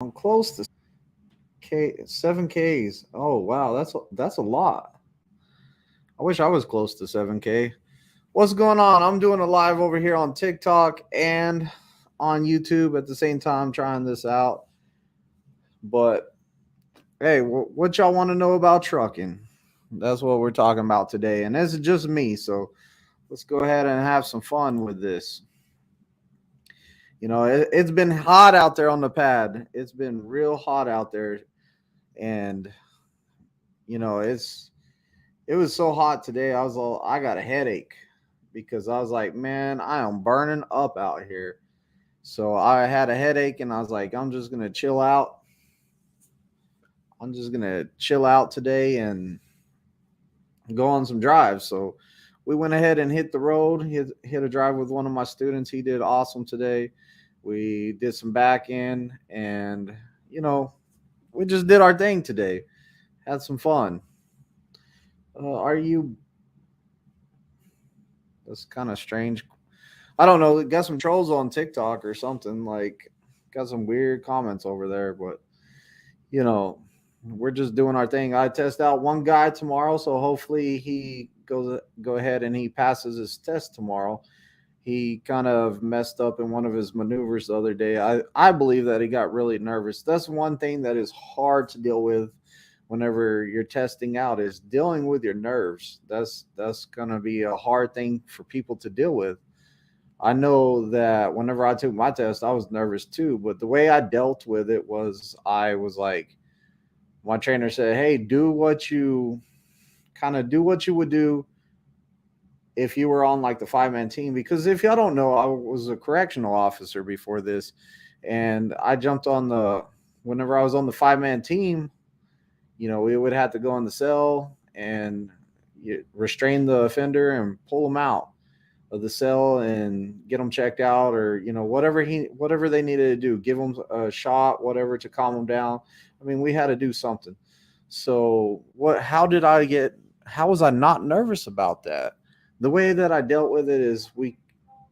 I'm close to 7Ks. Oh wow, that's a lot. I wish I was close to 7K. What's going on? I'm doing a live over here on TikTok and on YouTube at the same time trying this out. But hey, what y'all want to know about trucking? That's what we're talking about today. And this is just me, so let's go ahead and have some fun with this. It's been hot out there on the pad. It's been real hot out there, and you know, it was so hot today. I got a headache because I was like, man, I am burning up out here. So I had a headache, and I was like, I'm just gonna chill out. I'm just gonna chill out today and go on some drives. So we went ahead and hit the road, hit a drive with one of my students. He did awesome today. We did some back end, and you know, we just did our thing today. Had some fun. Are you? That's kind of strange. I don't know. Got some trolls on TikTok or something. Like, got some weird comments over there, but you know, we're just doing our thing. I test out one guy tomorrow, so hopefully he go ahead and he passes his test tomorrow. He kind of messed up in one of his maneuvers the other day. I believe that he got really nervous. That's one thing that is hard to deal with whenever you're testing out is dealing with your nerves. That's gonna be a hard thing for people to deal with. I know that whenever I took my test, I was nervous too, but the way I dealt with it was I was like, my trainer said, "Hey, do what you would do if you were on like the 5-man team." Because if y'all don't know, I was a correctional officer before this, and I jumped on the whenever I was on the 5-man team. We would have to go in the cell and restrain the offender and pull him out of the cell and get them checked out, or whatever they needed to do, give them a shot, whatever, to calm them down. I mean, we had to do something. So what? How was I not nervous about that? The way that I dealt with it is when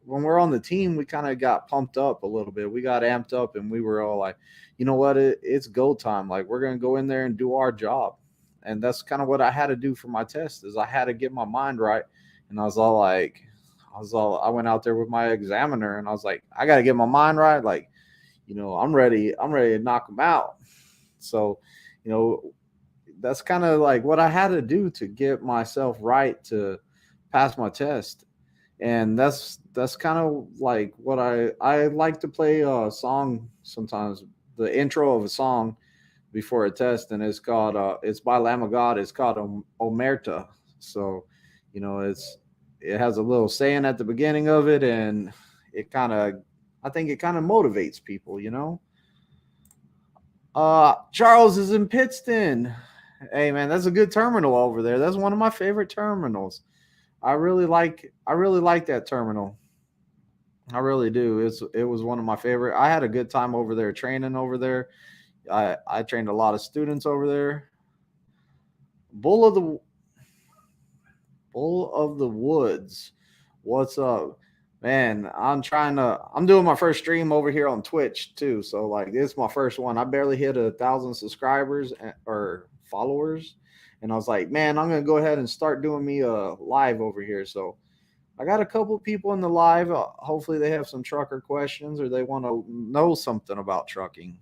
we're on the team, we kind of got pumped up a little bit. We got amped up, and we were all like, you know what, it's go time. Like, we're gonna go in there and do our job. And that's kind of what I had to do for my test. Is I had to get my mind right. And I went out there with my examiner, and I was like, I got to get my mind right. Like, I'm ready. I'm ready to knock them out. So, you know, that's kind of like what I had to do to get myself right to pass my test. And that's kind of like what I like to play a song sometimes, the intro of a song before a test, and it's by Lamb of God. It's called Omerta. So, it has a little saying at the beginning of it, and I think it kind of motivates people. Charles is in Pittston. Hey man, that's a good terminal over there. That's one of my favorite terminals. I really like that terminal. I really do. It was one of my favorite. I had a good time over there training over there. I trained a lot of students over there. Bull of the Bull of the Woods. What's up? Man, I'm doing my first stream over here on Twitch too. So like this is my first one. I barely hit 1,000 subscribers or followers. And I was like, man, I'm gonna go ahead and start doing me a live over here. So I got a couple people in the live. Hopefully they have some trucker questions or they want to know something about trucking.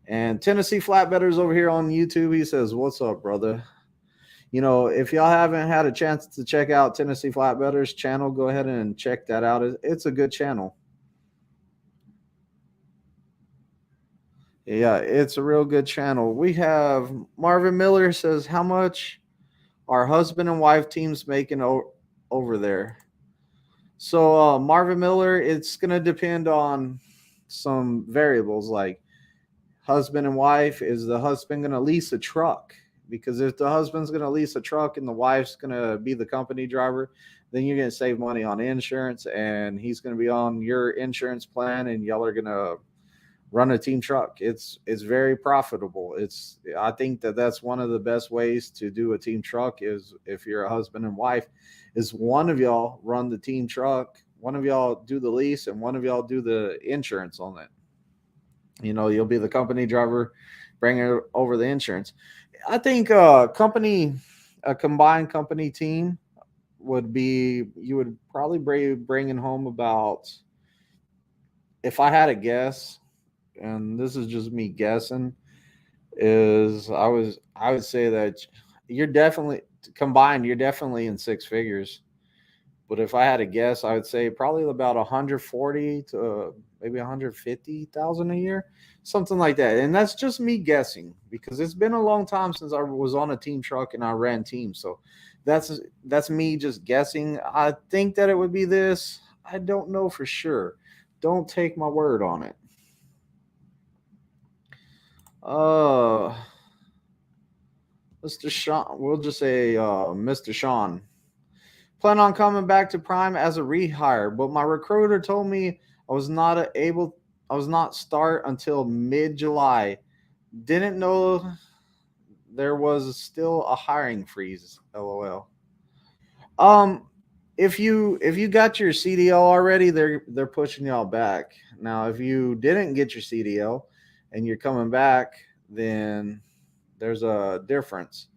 And Tennessee Flatbedders over here on YouTube, he says, "What's up, brother?" If y'all haven't had a chance to check out Tennessee Flatbedders channel, go ahead and check that out. It's a good channel. Yeah, it's a real good channel. We have Marvin Miller says, "How much are husband and wife teams making over there?" So Marvin Miller, it's gonna depend on some variables like husband and wife. Is the husband gonna lease a truck? Because if the husband's gonna lease a truck and the wife's gonna be the company driver, then you're gonna save money on insurance, and he's gonna be on your insurance plan, and y'all are gonna run a team truck. It's very profitable. I think that's one of the best ways to do a team truck is if you're a husband and wife, is one of y'all run the team truck, one of y'all do the lease, and one of y'all do the insurance on it. You'll be the company driver, bringing over the insurance. I think a combined company team would be, you would probably bringing home about, if I had to guess, and this is just me guessing, is I would say that you're definitely combined, you're definitely in six figures. But if I had to guess, I would say probably about 140 to maybe 150,000 a year, something like that. And that's just me guessing because it's been a long time since I was on a team truck and I ran teams. So that's me just guessing. I think that it would be this. I don't know for sure. Don't take my word on it. Uh, Mr. Sean, we'll just say Mr. Sean. Plan on coming back to Prime as a rehire, but my recruiter told me I was not able I was not start until mid July. Didn't know there was still a hiring freeze. LOL. Um if you got your CDL already, they're pushing y'all back. Now, if you didn't get your CDL and you're coming back, then there's a difference.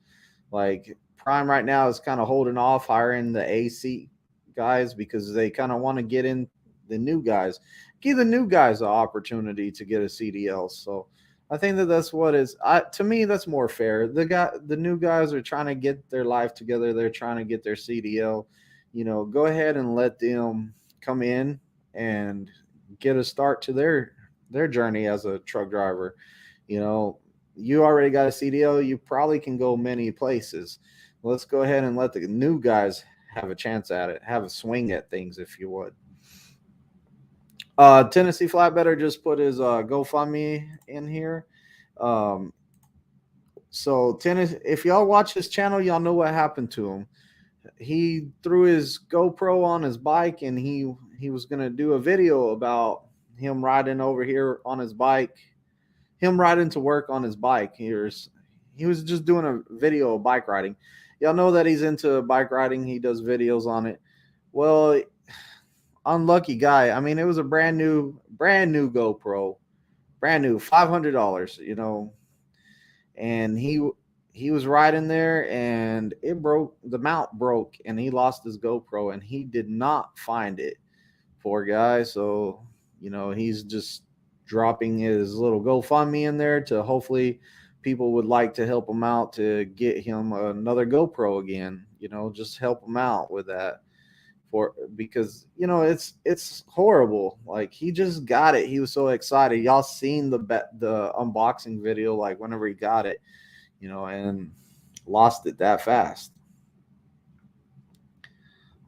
Like Prime right now is kind of holding off hiring the AC guys because they kind of want to get in the new guys, give the new guys an opportunity to get a CDL. So I think that that's what is. To me, that's more fair. The new guys are trying to get their life together. They're trying to get their CDL. Go ahead and let them come in and get a start to their journey as a truck driver. You know, you already got a CDL, you probably can go many places. Let's go ahead and let the new guys have a chance at it, have a swing at things, if you would. Tennessee Flatbetter just put his GoFundMe in here. Um, so Tennessee, if y'all watch his channel, y'all know what happened to him. He threw his GoPro on his bike, and he was gonna do a video about him riding over here on his bike, him riding to work on his bike. He was just doing a video of bike riding. Y'all know that he's into bike riding. He does videos on it. Well, unlucky guy. I mean, it was a brand new GoPro, brand new, $500. And he was riding there, and it broke. The mount broke, and he lost his GoPro, and he did not find it. Poor guy. So he's just dropping his little GoFundMe in there to hopefully people would like to help him out to get him another GoPro again. Just help him out with that for because it's horrible. Like he just got it. He was so excited. Y'all seen the unboxing video, like whenever he got it, and lost it that fast.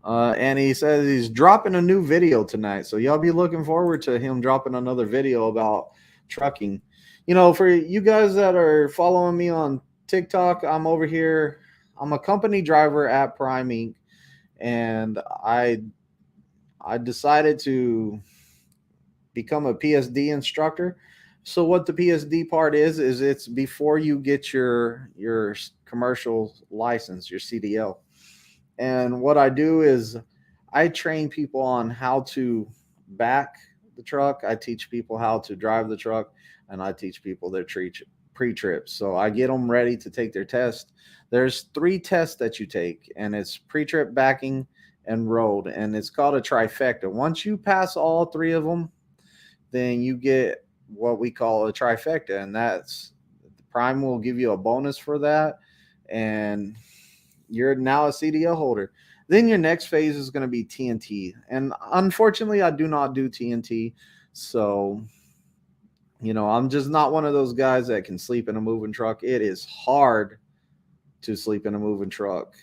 And he says he's dropping a new video tonight. So y'all be looking forward to him dropping another video about trucking. For you guys that are following me on TikTok, I'm over here. I'm a company driver at Prime Inc. And I decided to become a PSD instructor. So what the PSD part is it's before you get your commercial license, your CDL. And what I do is I train people on how to back the truck. I teach people how to drive the truck, and I teach people their pre-trips. So I get them ready to take their test. There's 3 tests that you take, and it's pre-trip, backing, and road, and it's called a trifecta. Once you pass all 3 of them, then you get what we call a trifecta, and that's Prime will give you a bonus for that, and you're now a CDL holder. Then your next phase is going to be TNT. And unfortunately, I do not do TNT. So, I'm just not one of those guys that can sleep in a moving truck. It is hard to sleep in a moving truck.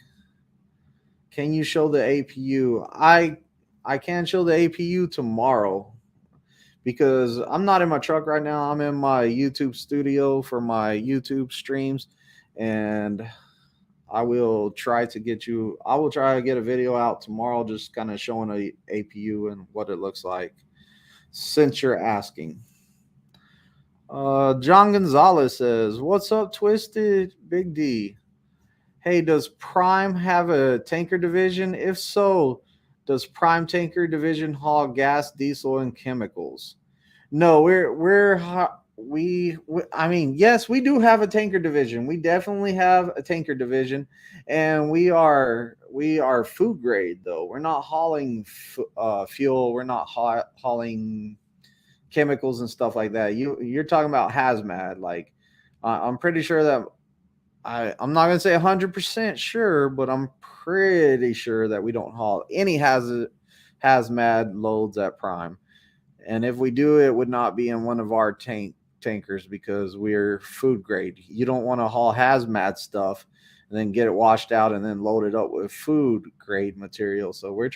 Can you show the APU? I can show the APU tomorrow because I'm not in my truck right now. I'm in my YouTube studio for my YouTube streams, and I will try to get a video out tomorrow just kind of showing a APU and what it looks like, since you're asking. John Gonzalez says, "What's up, Twizted? Big D. Hey, does Prime have a tanker division? If so, does Prime Tanker Division haul gas, diesel, and chemicals?" No, we I mean, yes, we do have a tanker division. We definitely have a tanker division, and we are food grade though. We're not hauling fuel. We're not hauling chemicals and stuff like that. You're talking about hazmat. Like, I'm pretty sure that I'm not gonna say 100% sure, but I'm pretty sure that we don't haul any hazmat loads at Prime. And if we do, it would not be in one of our tankers because we're food grade. You don't want to haul hazmat stuff and then get it washed out and then load it up with food grade material. So we're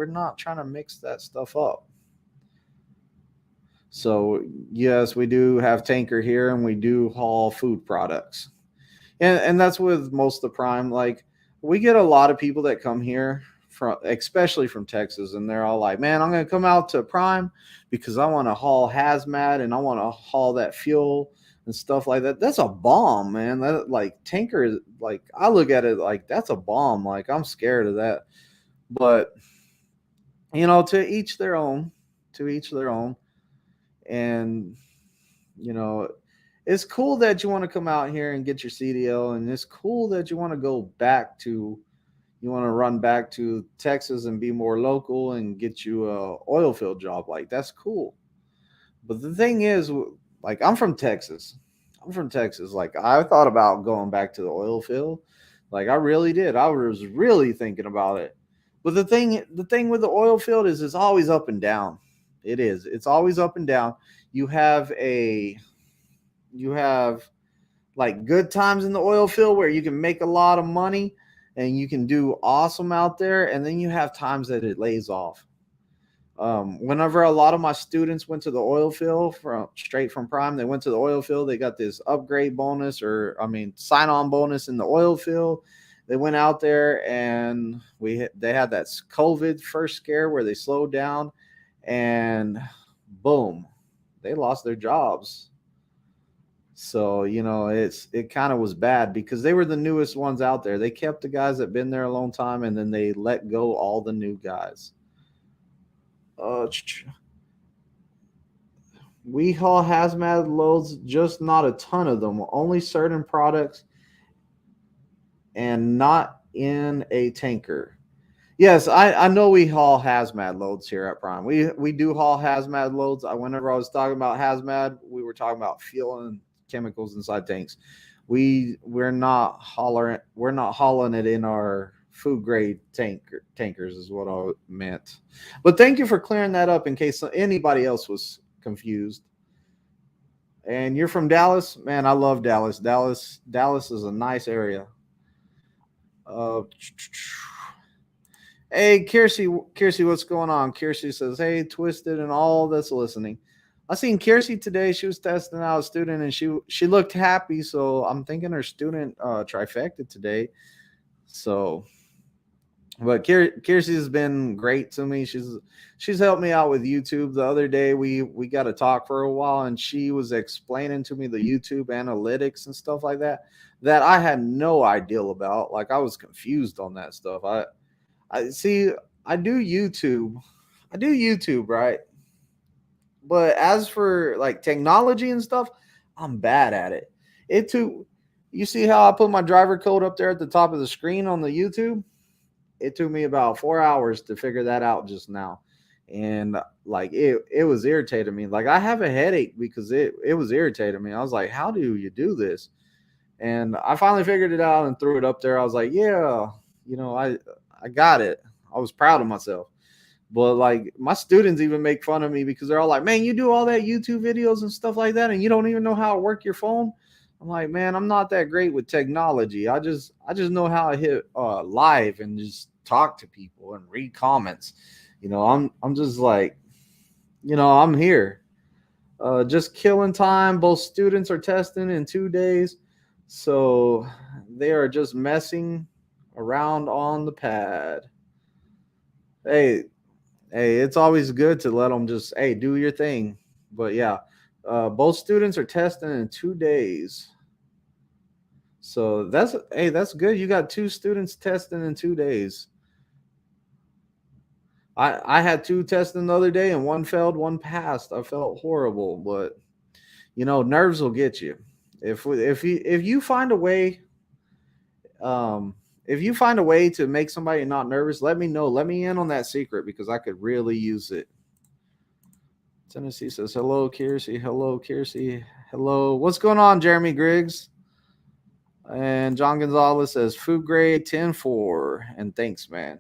not trying to mix that stuff up. So yes, we do have tanker here and we do haul food products. And that's with most of the Prime. Like, we get a lot of people that come here from, especially from Texas, and they're all like, man, I'm gonna come out to Prime because I want to haul hazmat and I want to haul that fuel and stuff like that. That's a bomb, man. That, like, tanker is, like, I look at it like that's a bomb. Like, I'm scared of that. But to each their own, to each their own. And you know it's cool that you want to come out here and get your CDL, and it's cool that you want to run back to Texas and be more local and get you a oil field job. Like, that's cool. But the thing is, like, I'm from Texas. Like, I thought about going back to the oil field. Like, I really did. I was really thinking about it. But the thing with the oil field is it's always up and down. It is. It's always up and down. You have a you have like good times in the oil field where you can make a lot of money and you can do awesome out there, and then you have times that it lays off. Whenever a lot of my students went to the oil field from straight from Prime, they went to the oil field. They got this upgrade bonus, or I mean, sign on bonus in the oil field. They went out there and they had that COVID first scare where they slowed down, and boom, they lost their jobs. So, it kind of was bad because they were the newest ones out there. They kept the guys that been there a long time, and then they let go all the new guys. Uh, we haul hazmat loads, just not a ton of them. Only certain products, and not in a tanker. Yes, I know we haul hazmat loads here at Prime. We do haul hazmat loads. Whenever I was talking about hazmat, we were talking about fuel and chemicals inside tanks. We're not hauling it in our food grade tankers is what I meant. But thank you for clearing that up in case anybody else was confused. And you're from Dallas, man. I love Dallas. Dallas is a nice area. Uh, Hey, Kiersey, what's going on? Kiersey says, hey, Twizted and all that's listening. I seen Kiersey today. She was testing out a student, and she looked happy. So I'm thinking her student trifecta today. So, but Kiersey has been great to me. She's helped me out with YouTube. The other day we got to talk for a while, and she was explaining to me the YouTube analytics and stuff like that I had no idea about. Like, I was confused on that stuff. I see. I do YouTube. I do YouTube, right? But as for like technology and stuff, I'm bad at it. It took. You see how I put my driver code up there at the top of the screen on the YouTube? It took me about 4 hours to figure that out just now, and like it was irritating me. Like, I have a headache because it was irritating me. I was like, how do you do this? And I finally figured it out and threw it up there. I was like, yeah, I got it. I was proud of myself. But like, my students even make fun of me because they're all like, man, you do all that YouTube videos and stuff like that and you don't even know how to work your phone. I'm like, man, I'm not that great with technology. I just know how to hit live and just talk to people and read comments. I'm just like, I'm here. Just killing time. Both students are testing in 2 days. So they are just messing around on the pad. Hey, hey, it's always good to let them just, hey, do your thing. But yeah, both students are testing in 2 days. So that's good. You got two students testing in 2 days. I had 2 testing the other day, and one failed, one passed. I felt horrible, but nerves will get you. If you find a way, if you find a way to make somebody not nervous, let me know. Let me in on that secret because I could really use it. Tennessee says, hello, Kiersey. Hello, Kiersey. Hello. What's going on, Jeremy Griggs? And John Gonzalez says, food grade 10-4. And thanks, man.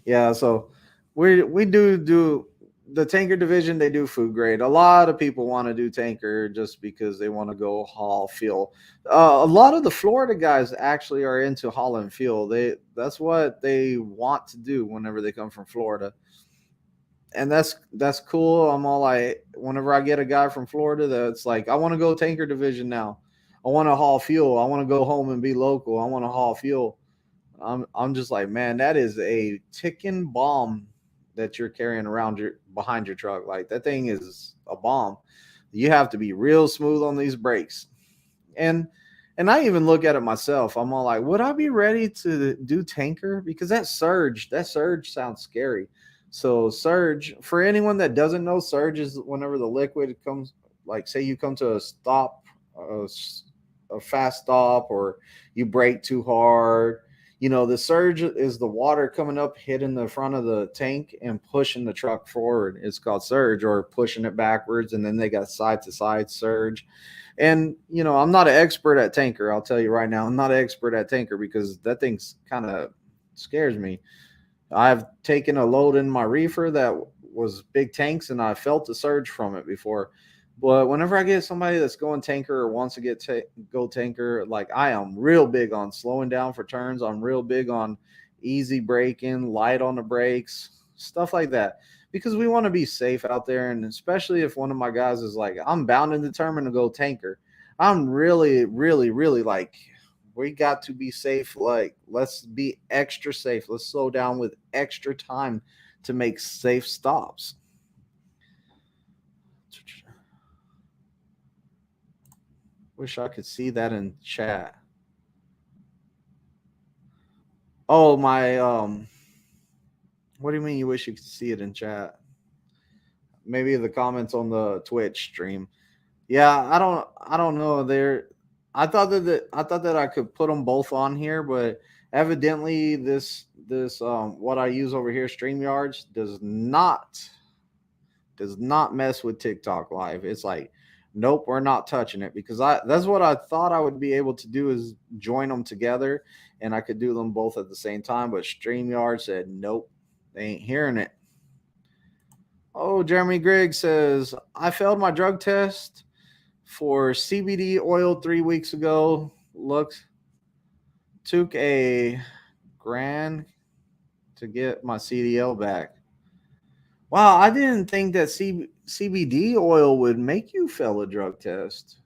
Yeah, so we do the tanker division. They do food grade. A lot of people want to do tanker just because they want to go haul fuel. A lot of the Florida guys actually are into haul and fuel. That's what they want to do whenever they come from Florida, and that's cool. I'm all like, whenever I get a guy from Florida that's like, I want to go tanker division now. I want to haul fuel. I want to go home and be local. I want to haul fuel. I'm just like, man, that is a ticking bomb that you're carrying around behind your truck. Like, that thing is a bomb. You have to be real smooth on these brakes. And I even look at it myself. I'm all like, would I be ready to do tanker? Because that surge sounds scary. So surge, for anyone that doesn't know, surge is whenever the liquid comes, like say you come to a stop, a fast stop, or you brake too hard. The surge is the water coming up, hitting the front of the tank and pushing the truck forward. It's called surge, or pushing it backwards. And then they got side to side surge. And, I'm not an expert at tanker. I'll tell you right now, I'm not an expert at tanker because that thing's kind of scares me. I've taken a load in my reefer that was big tanks, and I felt the surge from it before. But whenever I get somebody that's going tanker or wants to go tanker, like, I am real big on slowing down for turns. I'm real big on easy braking, light on the brakes, stuff like that, because we want to be safe out there. And especially if one of my guys is like, I'm bound and determined to go tanker, I'm really, really, really like, we got to be safe. Like, let's be extra safe. Let's slow down with extra time to make safe stops. Wish I could see that in chat. Oh, my what do you mean you wish you could see it in chat? Maybe the comments on the Twitch stream. Yeah, I don't know. I thought that I could put them both on here, but evidently this what I use over here, StreamYards, does not mess with TikTok Live. It's like, nope, we're not touching it, because that's what I thought I would be able to do, is join them together and I could do them both at the same time. But StreamYard said, nope, they ain't hearing it. Oh, Jeremy Griggs says, I failed my drug test for CBD oil 3 weeks ago. Took a grand to get my CDL back. Wow, I didn't think that CBD oil would make you fail a drug test.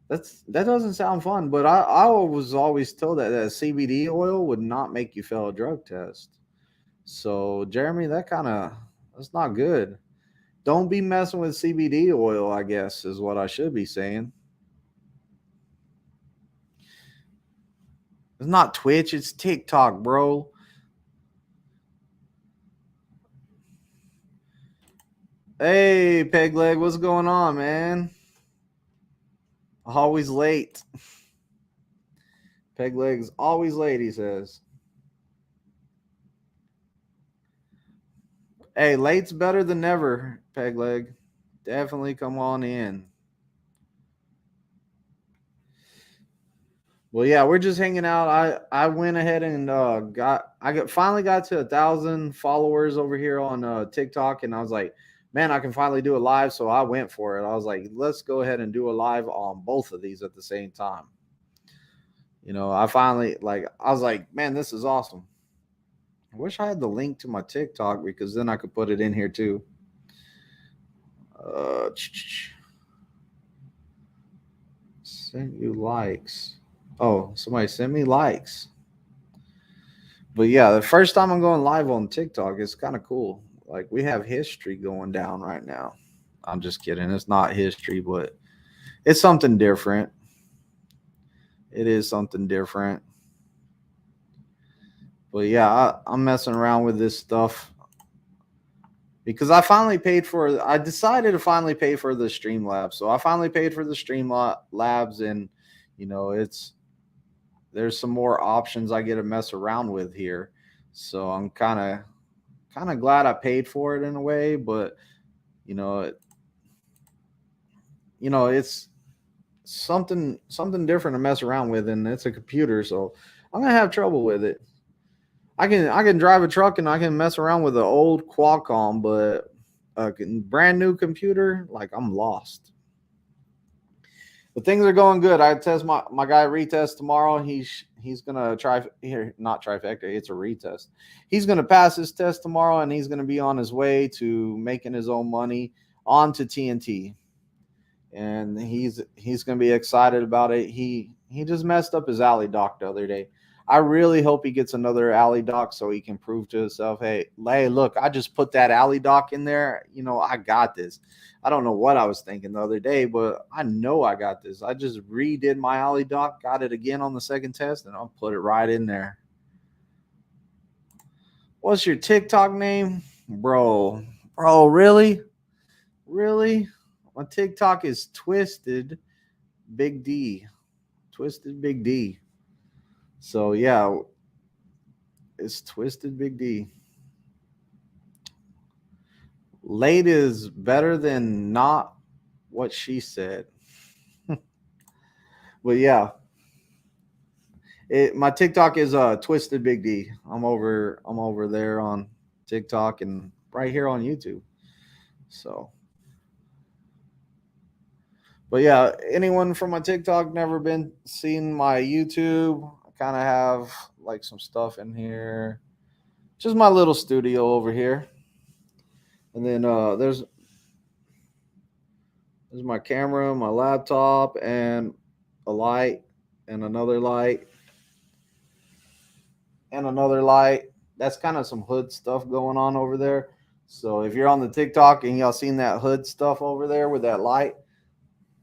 That doesn't sound fun, but I was always told that CBD oil would not make you fail a drug test. So, Jeremy, that's not good. Don't be messing with CBD oil, I guess, is what I should be saying. It's not Twitch, it's TikTok, bro. Hey, Peg Leg, what's going on, man? Always late. Peg Leg's always late, he says. Hey, late's better than never, Peg Leg. Definitely come on in. Well, yeah, we're just hanging out. I went ahead and finally got to 1,000 followers over here on TikTok, and I was like, man, I can finally do a live. So I went for it. I was like, let's go ahead and do a live on both of these at the same time. I finally, I was like, man, this is awesome. I wish I had the link to my TikTok, because then I could put it in here too. Send you likes. Oh, somebody sent me likes. But yeah, the first time I'm going live on TikTok is kind of cool. Like, we have history going down right now. I'm just kidding. It's not history, but it's something different. It is something different. But yeah, I'm messing around with this stuff because I finally paid for. I decided to finally pay for the Streamlabs, so I finally paid for the Streamlabs, and it's there's some more options I get to mess around with here. So I'm kind of glad I paid for it in a way, but you know, it, it's something different to mess around with, and it's a computer, so I'm gonna have trouble with it. I can drive a truck and I can mess around with an old Qualcomm, but a brand new computer, like I'm lost. But things are going good. I test my guy retest tomorrow. He's gonna try here, not trifecta. It's a retest. He's gonna pass his test tomorrow, and he's gonna be on his way to making his own money onto TNT. And he's gonna be excited about it. He just messed up his alley dock the other day. I really hope he gets another alley dock so he can prove to himself, hey, look, I just put that alley dock in there. I got this. I don't know what I was thinking the other day, but I know I got this. I just redid my alley dock, got it again on the second test, and I'll put it right in there. What's your TikTok name? Bro, really? Really? My TikTok is Twizted Big D. Twizted Big D. So yeah, it's Twizted Big D. Late is better than not what she said. But yeah. My TikTok is Twizted Big D. I'm over there on TikTok and right here on YouTube. So but yeah, anyone from my TikTok never been seen my YouTube. I kind of have like some stuff in here. Just my little studio over here. And then there's my camera, my laptop, and a light, and another light, and another light. That's kind of some hood stuff going on over there. So if you're on the TikTok and y'all seen that hood stuff over there with that light,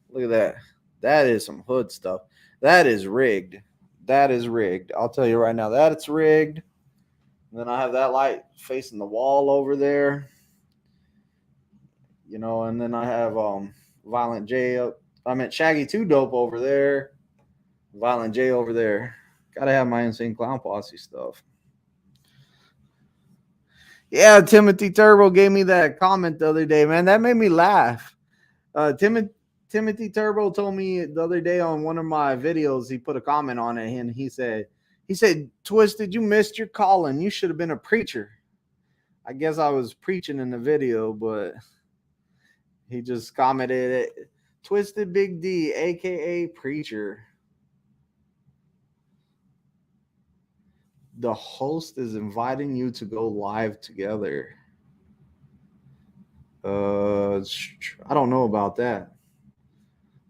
look at that. That is some hood stuff. That is rigged. That is rigged. I'll tell you right now that it's rigged. And then I have that light facing the wall over there. And then I have Violent J up. I meant Shaggy 2 Dope over there. Violent J over there. Gotta have my Insane Clown Posse stuff. Yeah, Timothy Turbo gave me that comment the other day, man. That made me laugh. Timothy Turbo told me the other day on one of my videos, he put a comment on it, and he said, Twizted, you missed your calling. You should have been a preacher. I guess I was preaching in the video, but he just commented it. Twizted Big D, aka Preacher. The host is inviting you to go live together. I don't know about that.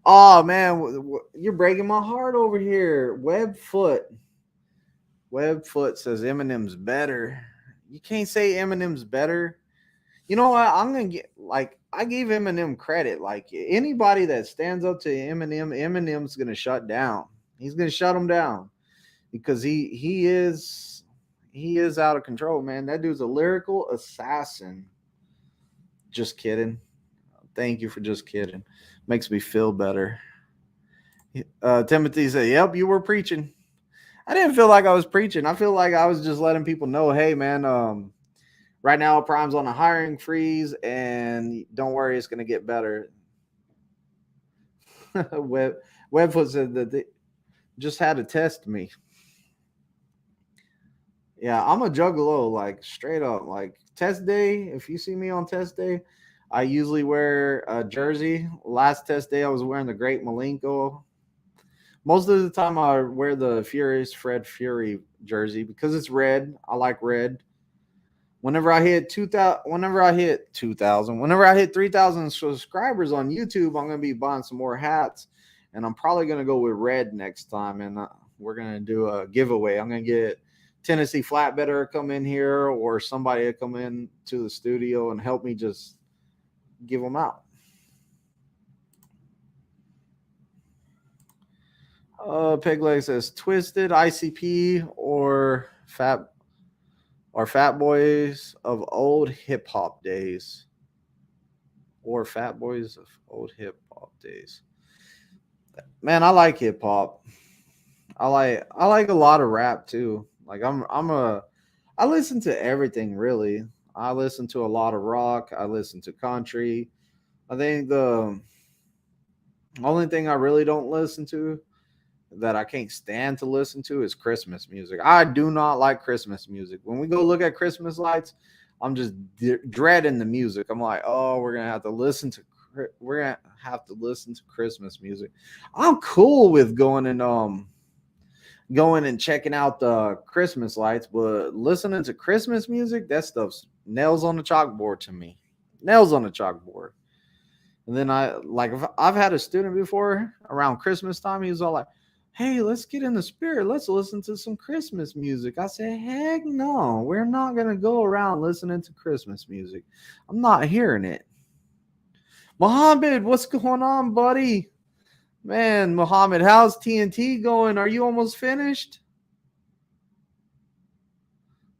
Oh man, you're breaking my heart over here. Webfoot says Eminem's better. You can't say Eminem's better. You know what? I'm gonna get I gave Eminem credit. Like anybody that stands up to Eminem's gonna shut down. He's gonna shut him down because he is out of control, man. That dude's a lyrical assassin. Just kidding. Thank you for just kidding. Makes me feel better. Timothy said, "Yep, you were preaching." I didn't feel like I was preaching. I feel like I was just letting people know, hey, man, right now Prime's on a hiring freeze, and don't worry, it's going to get better. Webfoot said that they just had to test me. Yeah, I'm a juggalo, like straight up. Like test day, if you see me on test day, I usually wear a jersey. Last test day, I was wearing the Great Malenko. Most of the time, I wear the Furious Fred Fury jersey because it's red. I like red. Whenever I hit 3,000 subscribers on YouTube, I'm gonna be buying some more hats, and I'm probably gonna go with red next time. And we're gonna do a giveaway. I'm gonna get Tennessee Flatbedder come in here, or somebody to come in to the studio and help me just give them out. Pegleg says Twizted, ICP, or Fat Or Fat Boys of old hip hop days. Or Fat Boys of old hip hop days. Man, I like hip hop. I like a lot of rap too. Like I listen to everything really. I listen to a lot of rock. I listen to country. I think the only thing I really don't listen to that I can't stand to listen to is Christmas music. I do not like Christmas music. When we go look at Christmas lights, I'm just dreading the music. I'm like, oh, we're gonna have to listen to Christmas music. I'm cool with going and checking out the Christmas lights, but listening to Christmas music, that stuff's nails on the chalkboard to me. Nails on the chalkboard. And then if I've had a student before around Christmas time, he was all like, "Hey, let's get in the spirit. Let's listen to some Christmas music." I said, "Heck no, we're not gonna go around listening to Christmas music. I'm not hearing it." Mohammed, what's going on, buddy? Man, Mohammed, how's TNT going? Are you almost finished?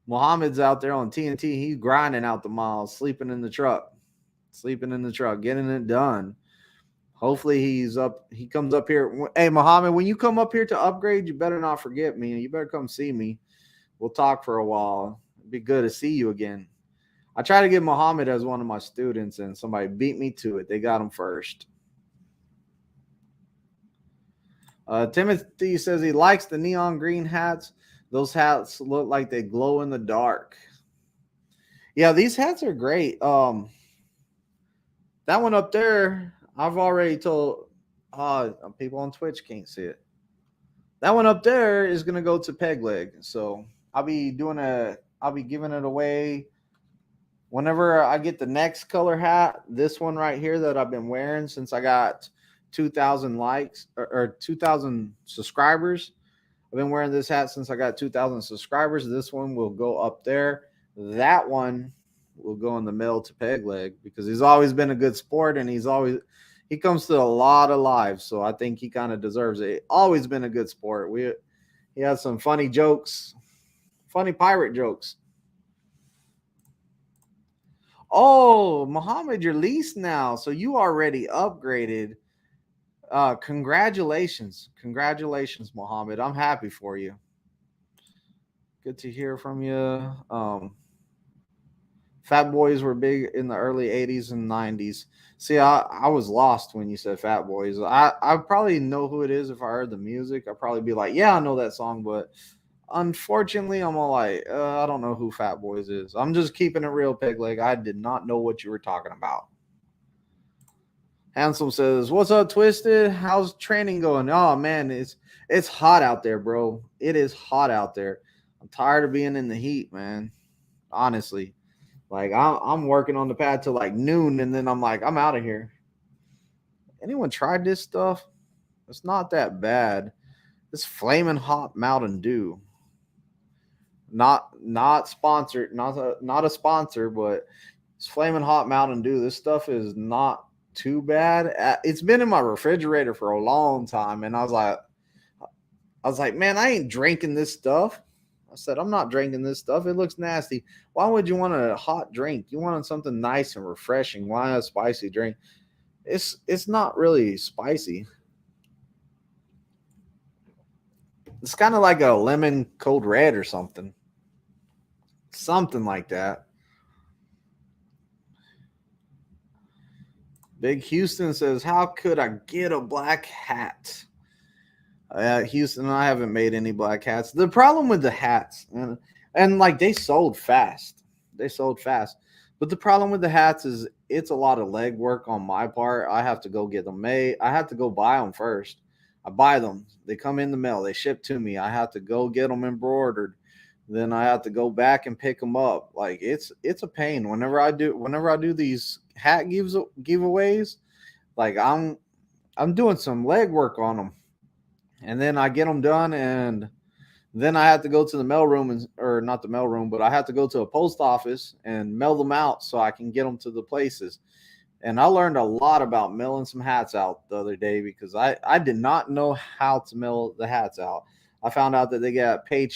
Mohammed's out there on TNT. He's grinding out the miles, sleeping in the truck, getting it done. Hopefully he comes up here. Hey, Mohammed, when you come up here to upgrade, you better not forget me. You better come see me. We'll talk for a while. It'd be good to see you again. I try to get Mohammed as one of my students, and somebody beat me to it. They got him first. Timothy says he likes the neon green hats. Those hats look like they glow in the dark. Yeah, these hats are great. That one up there, I've already told people on Twitch can't see it. That one up there is gonna go to Peg Leg. So I'll be giving it away whenever I get the next color hat. This one right here that I've been wearing since I got 2,000 likes or 2,000 subscribers. I've been wearing this hat since I got 2,000 subscribers. This one will go up there. That one will go in the mail to Peg Leg because he's always been a good sport and he comes to a lot of lives. So I think he kind of deserves it. Always been a good sport. He has some funny jokes, funny pirate jokes. Oh, Muhammad, you're leased now. So you already upgraded. Congratulations, Muhammad. I'm happy for you. Good to hear from you. Fat Boys were big in the early 80s and 90s. See, I was lost when you said Fat Boys. I probably know who it is if I heard the music. I'd probably be like, yeah, I know that song, but unfortunately, I'm all like, I don't know who Fat Boys is. I'm just keeping it real, Peg Leg. I did not know what you were talking about. Handsome says, "What's up, Twizted? How's training going?" Oh man, it's hot out there, bro. It is hot out there. I'm tired of being in the heat, man. Honestly, like I'm working on the pad till like noon, and then I'm like, I'm out of here. Anyone tried this stuff? It's not that bad. It's flaming hot Mountain Dew. Not sponsored, not a sponsor, but it's flaming hot Mountain Dew. This stuff is not too bad. It's been in my refrigerator for a long time, and I was like, man, I ain't drinking this stuff. I said, I'm not drinking this stuff. It looks nasty. Why would you want a hot drink? You wanted something nice and refreshing. Why a spicy drink? It's not really spicy. It's kind of like a lemon Code Red or something. Something like that. Big Houston says, how could I get a black hat? Houston, I haven't made any black hats. The problem with the hats, and like they sold fast. But the problem with the hats is it's a lot of leg work on my part. I have to go get them made. I have to go buy them first. I buy them. They come in the mail. They ship to me. I have to go get them embroidered. Then I have to go back and pick them up. Like it's a pain. Whenever I do these hat giveaways, like I'm doing some leg work on them, and then I get them done, and then I have to go to the mailroom or not the mailroom, but I have to go to a post office and mail them out so I can get them to the places. And I learned a lot about mailing some hats out the other day because I did not know how to mail the hats out. I found out that they got paid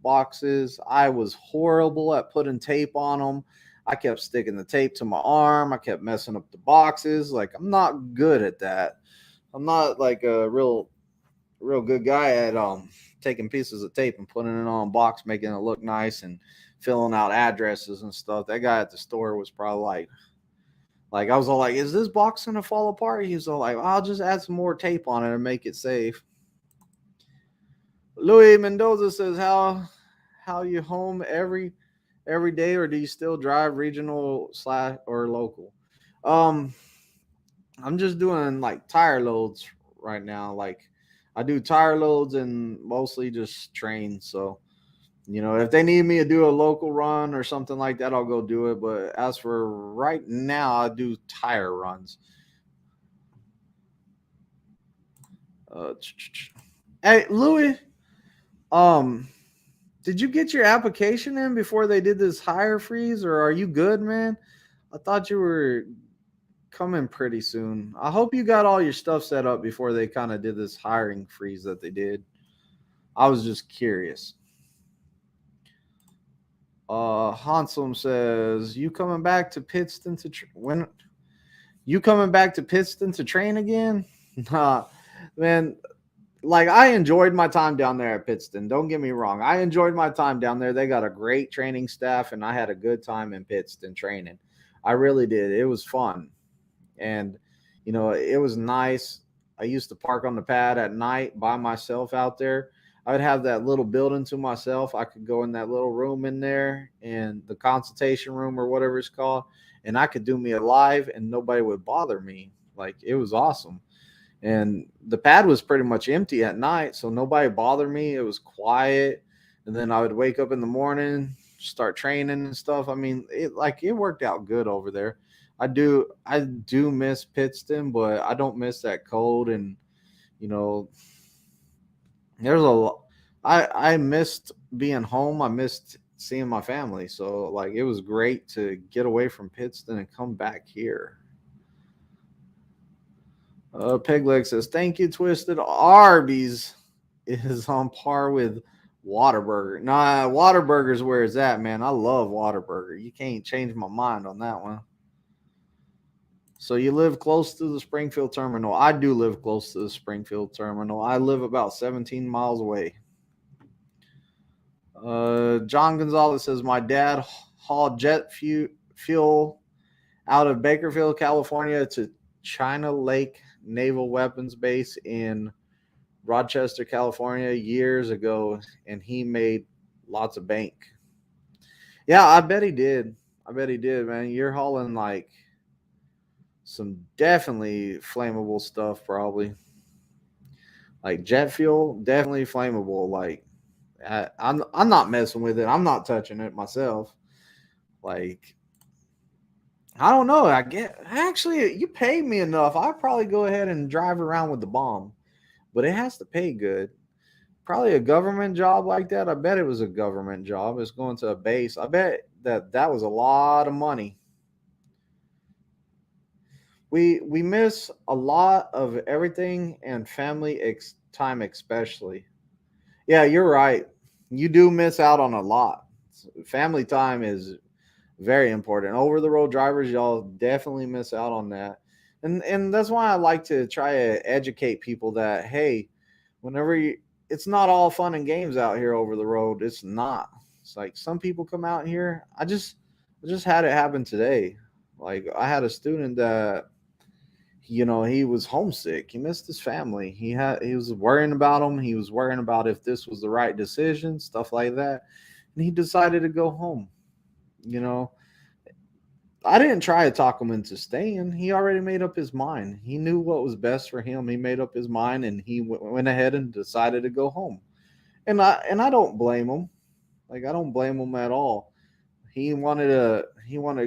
boxes. I was horrible at putting tape on them. I kept sticking the tape to my arm. I kept messing up the boxes. Like, I'm not good at that. I'm not like a real good guy at taking pieces of tape and putting it on a box, making it look nice and filling out addresses and stuff. That guy at the store was probably like I was all like, is this box gonna fall apart? He was all like, I'll just add some more tape on it and make it safe. Louis Mendoza says, how you home every day, or do you still drive regional / or local? I'm just doing like tire loads right now. Like, I do tire loads and mostly just train. So, if they need me to do a local run or something like that, I'll go do it. But as for right now, I do tire runs. Hey, Louis, did you get your application in before they did this hire freeze, or are you good, man? I thought you were coming pretty soon. I hope you got all your stuff set up before they kind of did this hiring freeze that they did. I was just curious. Hansel says, you coming back to Pittston when you coming back to Pittston to train again? Nah, man. Like, I enjoyed my time down there at Pittston. Don't get me wrong. I enjoyed my time down there. They got a great training staff, and I had a good time in Pittston training. I really did. It was fun. And, it was nice. I used to park on the pad at night by myself out there. I would have that little building to myself. I could go in that little room in there, and the consultation room or whatever it's called, and I could do me a live and nobody would bother me. Like, it was awesome. And the pad was pretty much empty at night, so nobody bothered me. It was quiet. And then I would wake up in the morning, start training and stuff. I mean, it worked out good over there. I do miss Pittston, but I don't miss that cold. And there's a lot. I missed being home. I missed seeing my family. So, like, it was great to get away from Pittston and come back here. Pegleg says, thank you, Twizted. Arby's is on par with Whataburger. Nah, Whataburger's where it's at, man. I love Whataburger. You can't change my mind on that one. So you live close to the Springfield terminal. I do live close to the Springfield terminal. I live about 17 miles away. John Gonzalez says, my dad hauled jet fuel out of Bakersfield, California to China Lake Naval Weapons Base in Rochester, California years ago, and he made lots of bank. Yeah, I bet he did. Man. You're hauling like some definitely flammable stuff, probably. Like jet fuel, definitely flammable. Like, I'm not messing with it. I'm not touching it myself. Like, I don't know. Actually, you paid me enough. I'd probably go ahead and drive around with the bomb, but it has to pay good. Probably a government job like that. I bet it was a government job. It's going to a base. I bet that was a lot of money. We miss a lot of everything, and family time especially. Yeah, you're right. You do miss out on a lot. Family time is very important. Over the road drivers, y'all definitely miss out on that. And that's why I like to try to educate people that, hey, it's not all fun and games out here over the road. It's not. It's like some people come out here. I just had it happen today. Like, I had a student that, he was homesick. He missed his family. He was worrying about them. He was worrying about if this was the right decision, stuff like that. And he decided to go home. I didn't try to talk him into staying. He already made up his mind. He knew what was best for him. He made up his mind, and he went ahead and decided to go home. And I don't blame him. Like, I don't blame him at all. He wanted to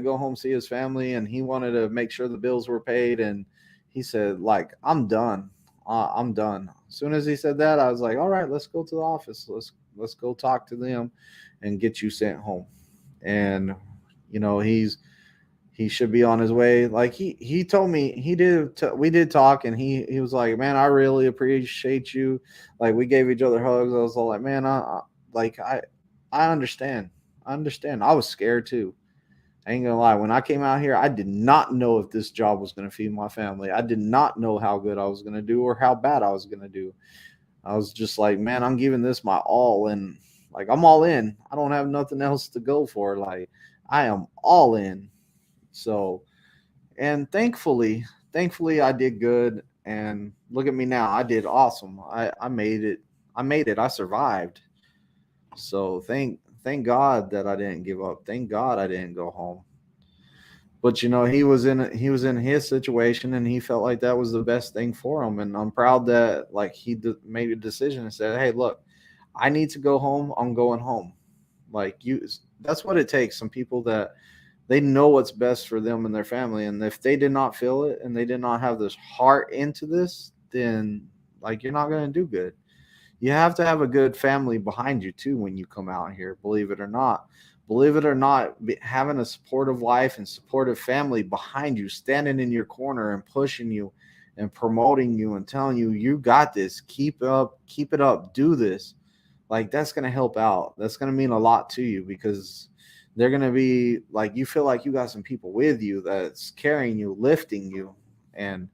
go home, see his family, and he wanted to make sure the bills were paid. And he said, like, I'm done. I'm done. As soon as he said that, I was like, all right, let's go to the office. Let's go talk to them and get you sent home. And he should be on his way. Like, he told me we did talk, and he was like, man, I really appreciate you. Like, we gave each other hugs. I was all like, man, I understand. I understand. I was scared too. I ain't gonna lie. When I came out here, I did not know if this job was gonna feed my family. I did not know how good I was gonna do or how bad I was gonna do. I was just like, man, I'm giving this my all, and like I'm all in. I don't have nothing else to go for. Like I am all in. So, and thankfully I did good, and look at me now. I did awesome. I made it. I made it. I survived. So thank God that I didn't give up. Thank God I didn't go home. But he was in his situation, and he felt like that was the best thing for him. And I'm proud that like made a decision and said, "Hey, look, I need to go home. I'm going home." Like you, that's what it takes. Some people that they know what's best for them and their family, and if they did not feel it and they did not have this heart into this, then like you're not going to do good. You have to have a good family behind you too when you come out here, believe it or not. Believe it or not, having a supportive life and supportive family behind you, standing in your corner and pushing you and promoting you and telling you you got this, keep it up, do this. Like that's going to help out. That's going to mean a lot to you because they're going to be like you feel like you got some people with you that's carrying you, lifting you, and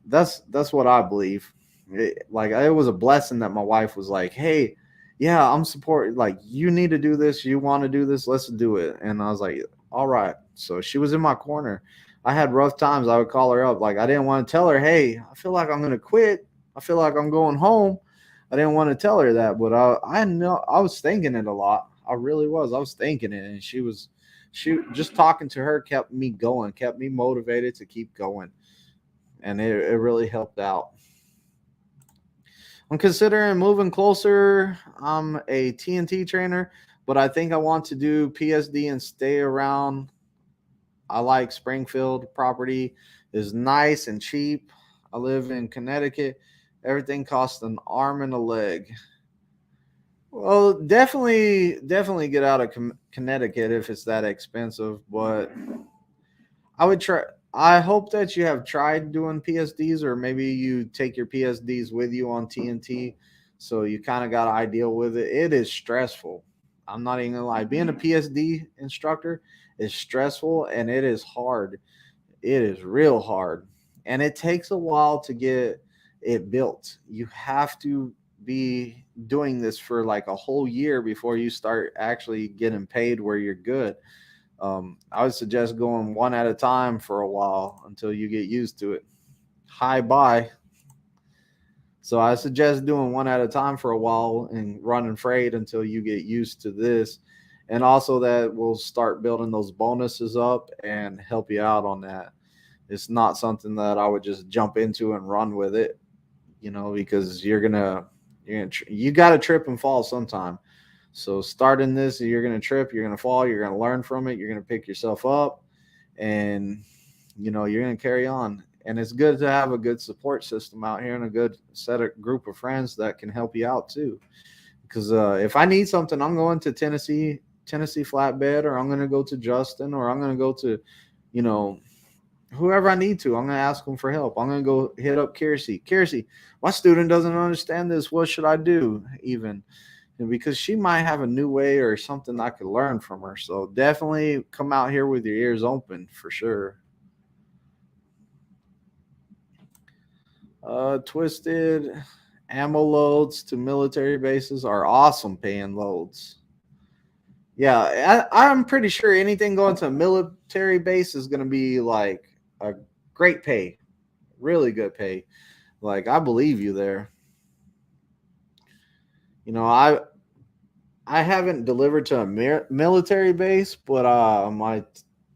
that's what I believe. It was a blessing that my wife was like, "Hey, yeah, I'm supporting. Like, you need to do this. You want to do this? Let's do it." And I was like, "All right." So she was in my corner. I had rough times. I would call her up. Like, I didn't want to tell her, "Hey, I feel like I'm gonna quit. I feel like I'm going home." I didn't want to tell her that, but I know I was thinking it a lot. I really was. I was thinking it, and she just talking to her kept me going, kept me motivated to keep going, and it really helped out. I'm considering moving closer. I'm a TNT trainer, but I think I want to do PSD and stay around. I like Springfield. Property is nice and cheap. I live in Connecticut. Everything costs an arm and a leg. Well, definitely get out of Connecticut if it's that expensive, but I would try. I hope that you have tried doing PSDs, or maybe you take your PSDs with you on TNT, so you kind of got an idea with it. It is stressful. I'm not even gonna lie. Being a PSD instructor is stressful and it is hard. It is real hard, and it takes a while to get it built. You have to be doing this for like a whole year before you start actually getting paid where you're good. I would suggest going one at a time for a while until you get used to it. Hi, bye. So I suggest doing one at a time for a while and running freight until you get used to this. And also that will start building those bonuses up and help you out on that. It's not something that I would just jump into and run with it, because you got to trip and fall sometime. So starting this, you're going to trip, you're going to fall, you're going to learn from it, you're going to pick yourself up, and you're going to carry on. And it's good to have a good support system out here and a good set of group of friends that can help you out too. Because if I need something, I'm going to Tennessee Flatbed, or I'm going to go to Justin, or I'm going to go to, you know, whoever I need to. I'm going to ask them for help. I'm going to go hit up Kiersey. Kiersey, my student doesn't understand this. What should I do? Even because she might have a new way or something I could learn from her. So definitely come out here with your ears open for sure. Twisted ammo loads to military bases are awesome paying loads. Yeah, I'm pretty sure anything going to a military base is going to be like a great pay, really good pay. Like I believe you there. I haven't delivered to a military base, but my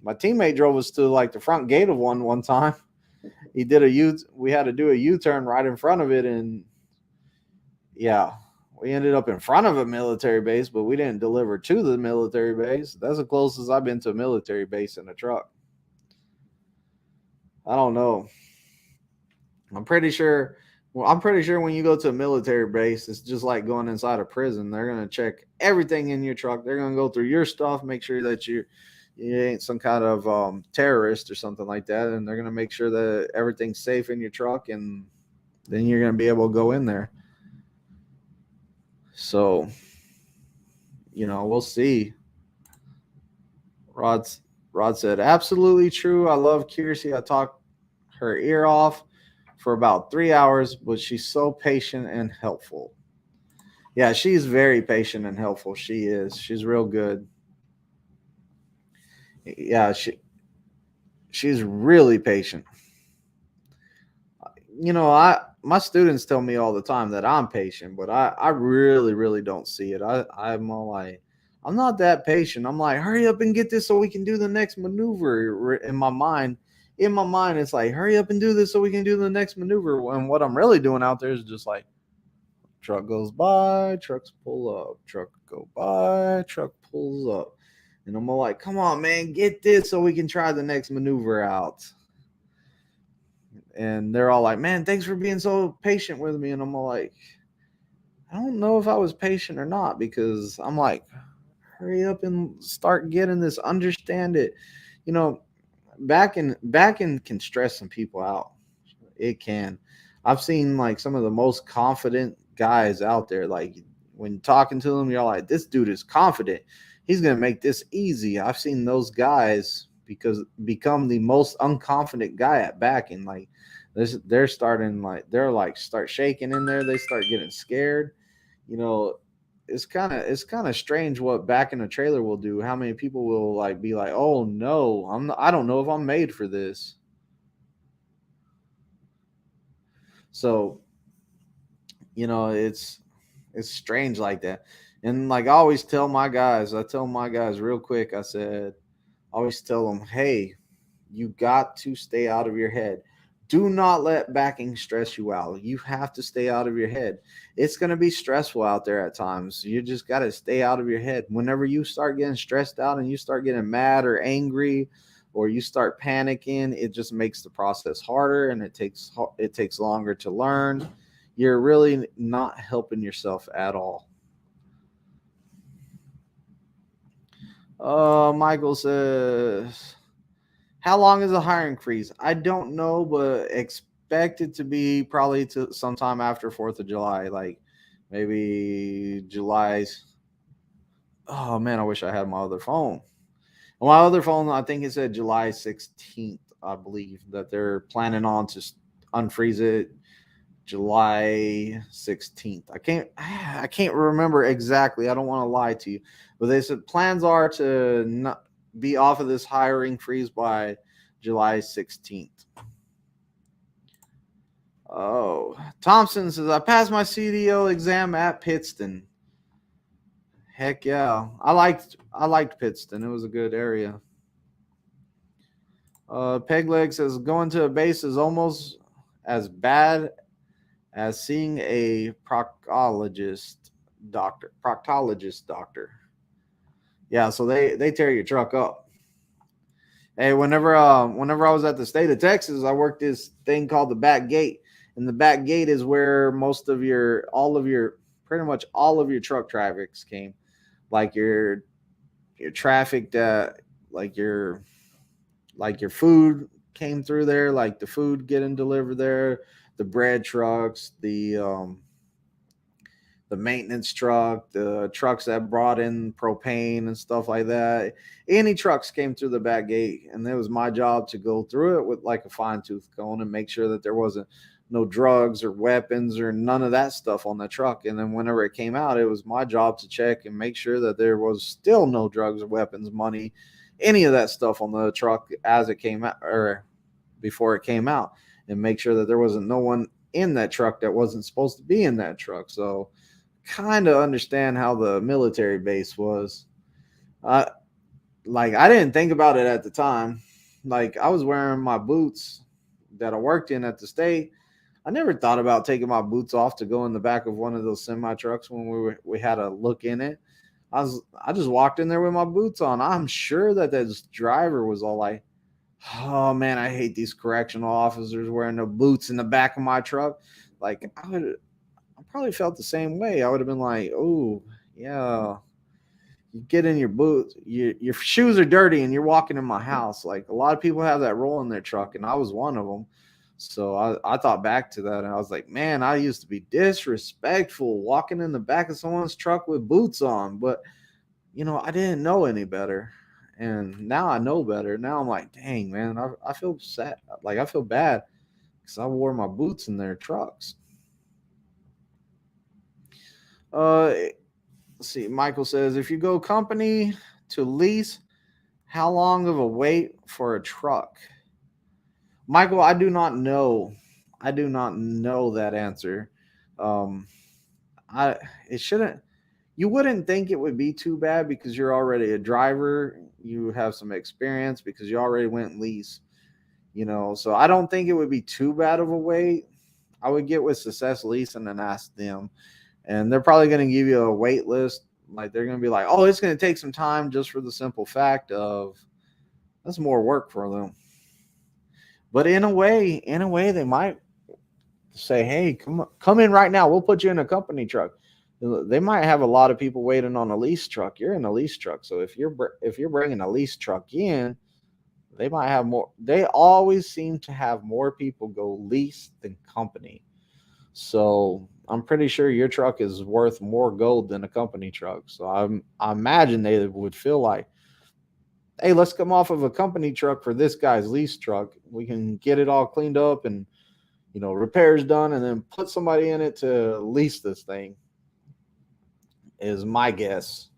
teammate drove us to like the front gate of one time. He did a U. We had to do a U-turn right in front of it, and yeah, we ended up in front of a military base, but we didn't deliver to the military base. That's the closest I've been to a military base in a truck. I don't know. I'm pretty sure. Well, I'm pretty sure when you go to a military base, it's just like going inside a prison. They're gonna check everything in your truck. They're gonna go through your stuff, make sure that you ain't some kind of terrorist or something like that, and they're gonna make sure that everything's safe in your truck, and then you're gonna be able to go in there. So, we'll see. Rod Rod said, absolutely true. I love Kiersey. I talked her ear off for about 3 hours, but she's so patient and helpful. Yeah, she's very patient and helpful. She is. She's real good. Yeah, she's really patient. I my students tell me all the time that I'm patient, but I really, really don't see it. I'm all like, I'm not that patient. I'm like, hurry up and get this so we can do the next maneuver. In my mind, it's like, hurry up and do this so we can do the next maneuver. And what I'm really doing out there is just like, truck goes by, trucks pull up, truck go by, truck pulls up. And I'm all like, come on, man, get this so we can try the next maneuver out. And they're all like, man, thanks for being so patient with me. And I'm all like, I don't know if I was patient or not, because I'm like, hurry up and start getting this, understand it. You know, backing can stress some people out. It can. I've seen like some of the most confident guys out there. Like when talking to them, you're like, this dude is confident. He's gonna make this easy. I've seen those guys become the most unconfident guy at backing. Like they're starting start shaking in there. They start getting scared. You know, it's kind of strange what backing a trailer will do. How many people will like be like, oh no, I don't know if I'm made for this. So, it's strange like that. And like I tell my guys real quick, I always tell them, hey, you got to stay out of your head. Do not let backing stress you out. You have to stay out of your head. It's going to be stressful out there at times. You just got to stay out of your head. Whenever you start getting stressed out and you start getting mad or angry or you start panicking, it just makes the process harder and it takes longer to learn. You're really not helping yourself at all. Michael says, how long is the hiring freeze? I don't know, but expect it to be probably to sometime after 4th of July, like maybe July's. Oh man, I wish I had my other phone. On my other phone, I think it said July 16th, I believe, that they're planning on to unfreeze it July 16th. I can't remember exactly. I don't want to lie to you. But they said plans are to not be off of this hiring freeze by July 16th. Oh, Thompson says I passed my CDO exam at Pittston. Heck yeah. I liked Pittston. It was a good area. Pegleg says going to a base is almost as bad as seeing a proctologist doctor. Yeah, so they tear your truck up. Hey, whenever I was at the state of Texas, I worked this thing called the back gate, and the back gate is where pretty much all of your truck traffics came, like your traffic that your food came through there, like the food getting delivered there, the bread trucks, the maintenance truck, the trucks that brought in propane and stuff like that. Any trucks came through the back gate, and it was my job to go through it with like a fine tooth comb and make sure that there wasn't no drugs or weapons or none of that stuff on the truck. And then whenever it came out, it was my job to check and make sure that there was still no drugs or weapons, money, any of that stuff on the truck as it came out or before it came out, and make sure that there wasn't no one in that truck that wasn't supposed to be in that truck. So kind of understand how the military base was. I didn't think about it at the time. Like I was wearing my boots that I worked in at the state. I never thought about taking my boots off to go in the back of one of those semi trucks when we had a look in it. I just walked in there with my boots on. I'm sure that this driver was all like, "Oh man, I hate these correctional officers wearing the boots in the back of my truck." Like I probably felt the same way. I would have been like, "Oh yeah, you get in your boots, your shoes are dirty, and you're walking in my house." Like a lot of people have that role in their truck, and I was one of them. So I thought back to that, and I was like, man, I used to be disrespectful walking in the back of someone's truck with boots on. But I didn't know any better. And now I know better. Now I'm like, dang, man, I feel sad. Like, I feel bad because I wore my boots in their trucks. Let's see. Michael says, if you go company to lease, how long of a wait for a truck? Michael, I do not know. I do not know that answer. Um, I it shouldn't. You wouldn't think it would be too bad because you're already a driver. You have some experience because you already went lease. So I don't think it would be too bad of a wait. I would get with Success Leasing and ask them, and they're probably going to give you a wait list. Like, they're going to be like, oh, it's going to take some time, just for the simple fact of that's more work for them. But in a way, they might say, hey, come in right now. We'll put you in a company truck. They might have a lot of people waiting on a lease truck. You're in a lease truck, so if you're bringing a lease truck in, they might have more. They always seem to have more people go lease than company. So I'm pretty sure your truck is worth more gold than a company truck. So I imagine they would feel like, hey, let's come off of a company truck for this guy's lease truck. We can get it all cleaned up and repairs done, and then put somebody in it to lease this thing. Is my guess.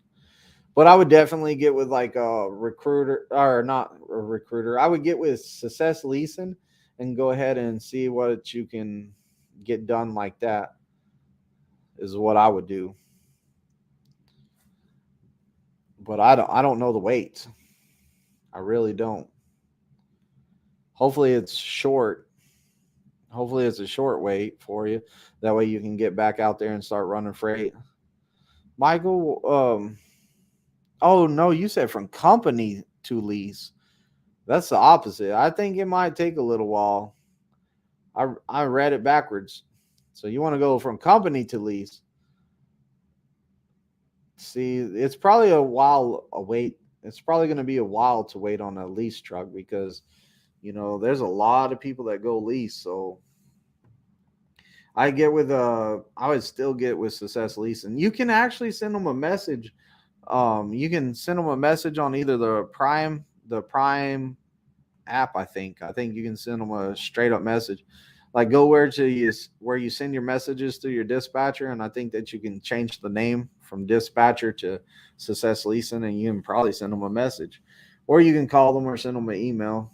But I would definitely get with like a recruiter, or not a recruiter. I would get with Success Leasing and go ahead and see what you can get done like that, is what I would do. But I don't know the weight. I really don't. Hopefully it's short. Hopefully it's a short wait for you. That way you can get back out there and start running freight. Michael, oh no, you said from company to lease. That's the opposite. I think it might take a little while. I read it backwards. So you want to go from company to lease. See, it's probably a while a wait. It's probably going to be a while to wait on a lease truck because there's a lot of people that go lease. So I would still get with Success Leasing. You can actually send them a message. You can send them a message on either the Prime app. I think you can send them a straight up message. Like, go where you send your messages to your dispatcher, and I think that you can change the name from dispatcher to Success Leasing, and you can probably send them a message, or you can call them or send them an email,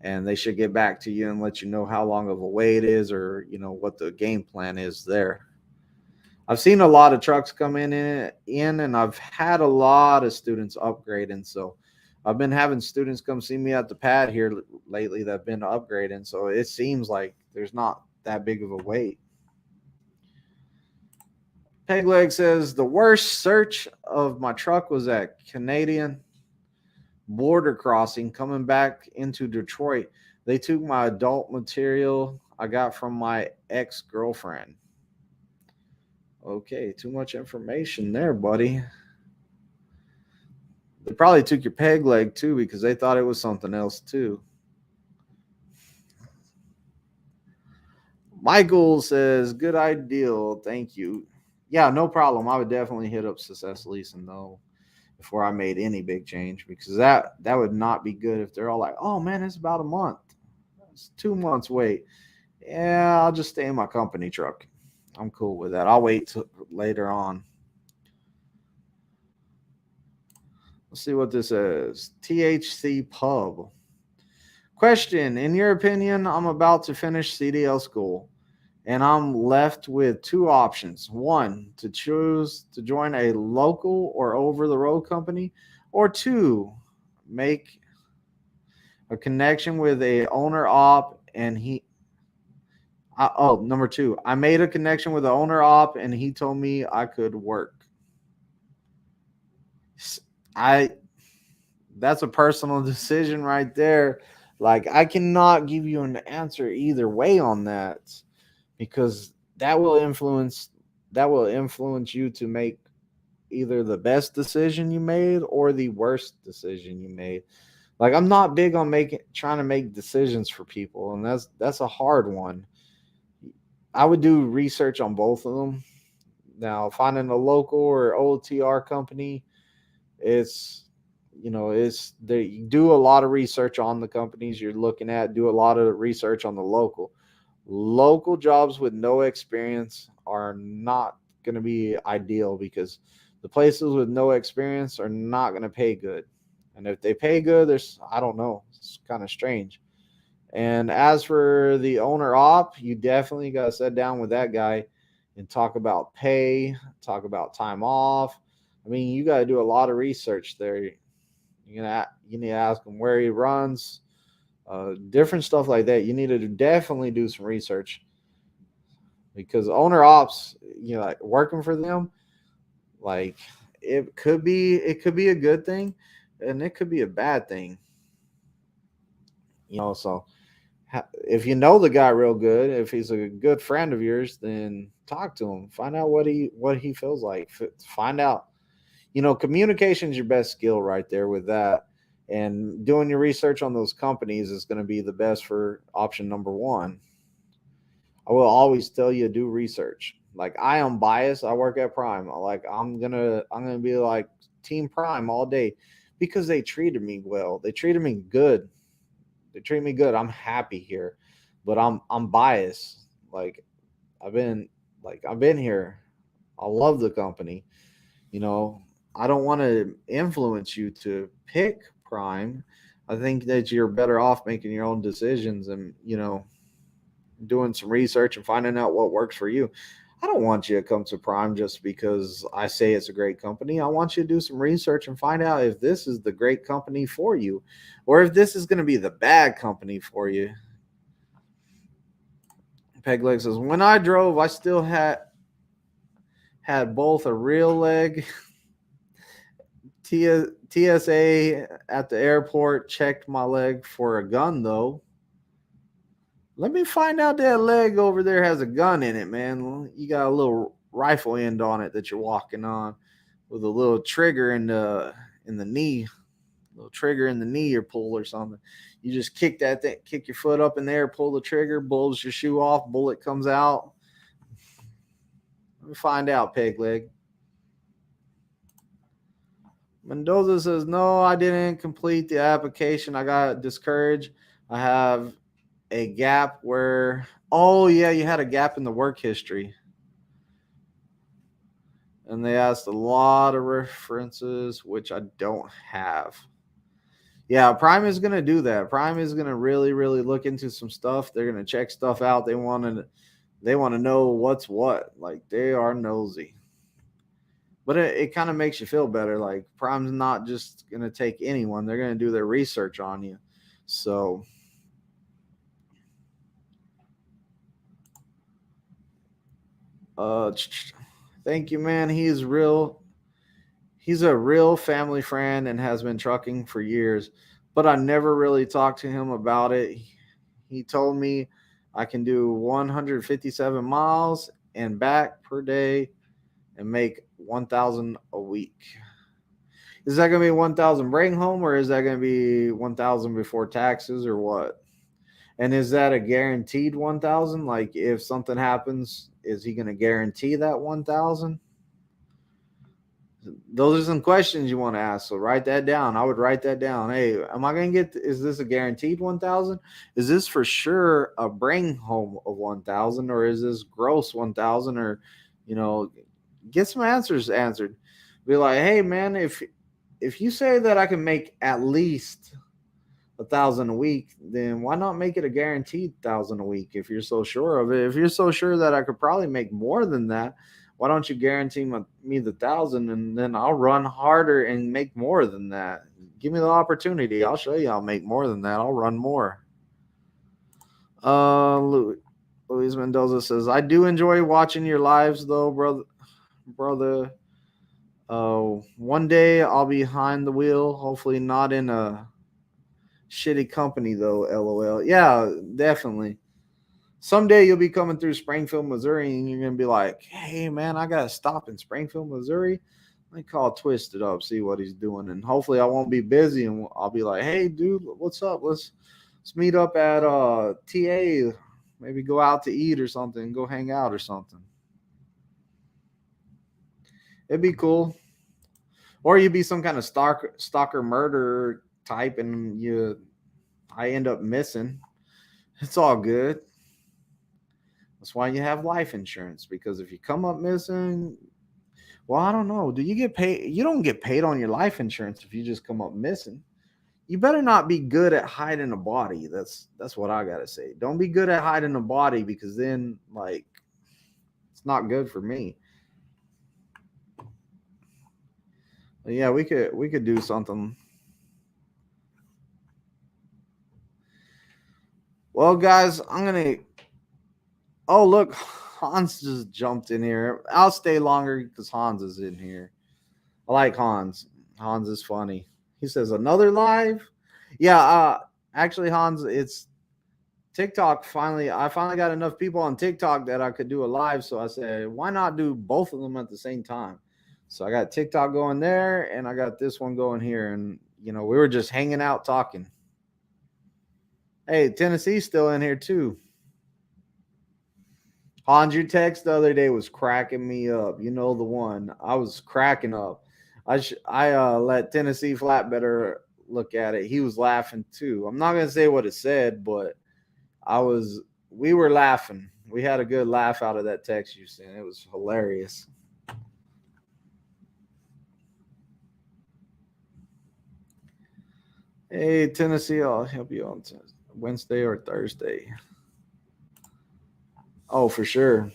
and they should get back to you and let you know how long of a wait it is, or what the game plan is there. I've seen a lot of trucks come in, and I've had a lot of students upgrading. So I've been having students come see me at the pad here lately that have been upgrading. So it seems like there's not that big of a wait. Pegleg says, the worst search of my truck was at Canadian border crossing coming back into Detroit. They took my adult material I got from my ex-girlfriend. Okay, too much information there, buddy. They probably took your peg leg too because they thought it was something else too. Michael says, good idea. Thank you. Yeah, no problem. I would definitely hit up Success Leasing though before I made any big change, because that would not be good if they're all like, oh man, it's about a month. It's 2 months wait. Yeah, I'll just stay in my company truck. I'm cool with that. I'll wait till later on. Let's see what this is. THC Pub. Question. In your opinion, I'm about to finish CDL school, and I'm left with two options. One, to choose to join a local or over-the-road company, or two, make a connection with a owner op, and number two, I made a connection with the owner op, and he told me I could work. That's a personal decision right there. Like, I cannot give you an answer either way on that, because that will influence you to make either the best decision you made or the worst decision you made. Like, I'm not big on trying to make decisions for people, and that's a hard one. I would do research on both of them. Now, finding a local or OTR company, it's it's they do a lot of research on the companies you're looking at. Do a lot of research on the local jobs with no experience are not going to be ideal because the places with no experience are not going to pay good. And if they pay good, there's I don't know, it's kind of strange. And as for the owner op, you definitely got to sit down with that guy and talk about pay, talk about time off. I mean, you got to do a lot of research there. You need to ask him where he runs, different stuff like that. You need to definitely do some research because owner ops, like working for them, like it could be a good thing, and it could be a bad thing. So if you know the guy real good, if he's a good friend of yours, then talk to him. Find out what he feels like. Find out. Communication is your best skill right there with that. And doing your research on those companies is going to be the best for option number one. I will always tell you do research. Like I am biased. I work at Prime. Like I'm gonna be like Team Prime all day because they treated me well. They treated me good. They treat me good. I'm happy here, but I'm biased. I've been I've been here. I love the company. You know, I don't want to influence you to pick Prime. I think that you're better off making your own decisions and, doing some research and finding out what works for you. I don't want you to come to Prime just because I say it's a great company. I want you to do some research and find out if this is the great company for you or if this is going to be the bad company for you. Pegleg says, when I drove, I still had both a real leg TSA at the airport checked my leg for a gun, though. Let me find out that leg over there has a gun in it, man. You got a little rifle end on it that you're walking on with a little trigger in the knee, little trigger in the knee or pull or something. You just kick that thing, kick your foot up in there, pull the trigger, bulls your shoe off, bullet comes out. Let me find out, peg leg. Mendoza says, no, I didn't complete the application. I got discouraged. I have a gap where, oh, yeah, you had a gap in the work history. And they asked a lot of references, which I don't have. Yeah, Prime is going to do that. Prime is going to really, really look into some stuff. They're going to check stuff out. They want to know what's what. Like, they are nosy. But it kind of makes you feel better. Like Prime's not just going to take anyone. They're going to do their research on you. So thank you, man. He's a real family friend and has been trucking for years. But I never really talked to him about it. He told me I can do 157 miles and back per day and make 1,000 a week. Is that going to be 1,000 bring home or is that going to be 1,000 before taxes or what? And is that a guaranteed 1,000? Like if something happens, is he going to guarantee that 1,000? Those are some questions you want to ask. So write that down. I would write that down. Hey, am I going to get, is this a guaranteed 1,000? Is this for sure a bring home of 1,000 or is this gross 1,000 or, get some answers answered. Be like, hey man, if you say that I can make at least 1,000 a week, then why not make it a guaranteed 1,000 a week if you're so sure of it? If you're so sure that I could probably make more than that, why don't you guarantee me the 1,000 and then I'll run harder and make more than that? Give me the opportunity. I'll show you I'll make more than that. I'll run more. Luis Mendoza says, I do enjoy watching your lives though, brother. One day I'll be behind the wheel. Hopefully not in a shitty company though. LOL. Yeah, definitely. Someday you'll be coming through Springfield, Missouri, and you're gonna be like, "Hey, man, I gotta stop in Springfield, Missouri. Let me call Twizted up, see what he's doing, and hopefully I won't be busy, and I'll be like, "Hey, dude, what's up? Let's meet up at TA. Maybe go out to eat or something, go hang out or something." It'd be cool. Or you'd be some kind of stalker murderer type, and I end up missing. It's all good. That's why you have life insurance, because if you come up missing, well, I don't know. Do you get paid? You don't get paid on your life insurance if you just come up missing. You better not be good at hiding a body. That's what I gotta say. Don't be good at hiding a body, because then like it's not good for me. But yeah, we could do something. Well, guys, I'm gonna. Oh, look, Hans just jumped in here. I'll stay longer because Hans is in here. I like Hans. Hans is funny. He says another live. Yeah, actually, Hans, it's TikTok. I finally got enough people on TikTok that I could do a live. So I said, why not do both of them at the same time? So I got TikTok going there, and I got this one going here, and we were just hanging out talking. Hey, Tennessee's still in here too. Hans, your text the other day was cracking me up. You know the one. I was cracking up. I let Tennessee Flatbetter look at it. He was laughing too. I'm not gonna say what it said, but we were laughing. We had a good laugh out of that text you sent. It was hilarious. Hey, Tennessee, I'll help you on Wednesday or Thursday. Oh, for sure.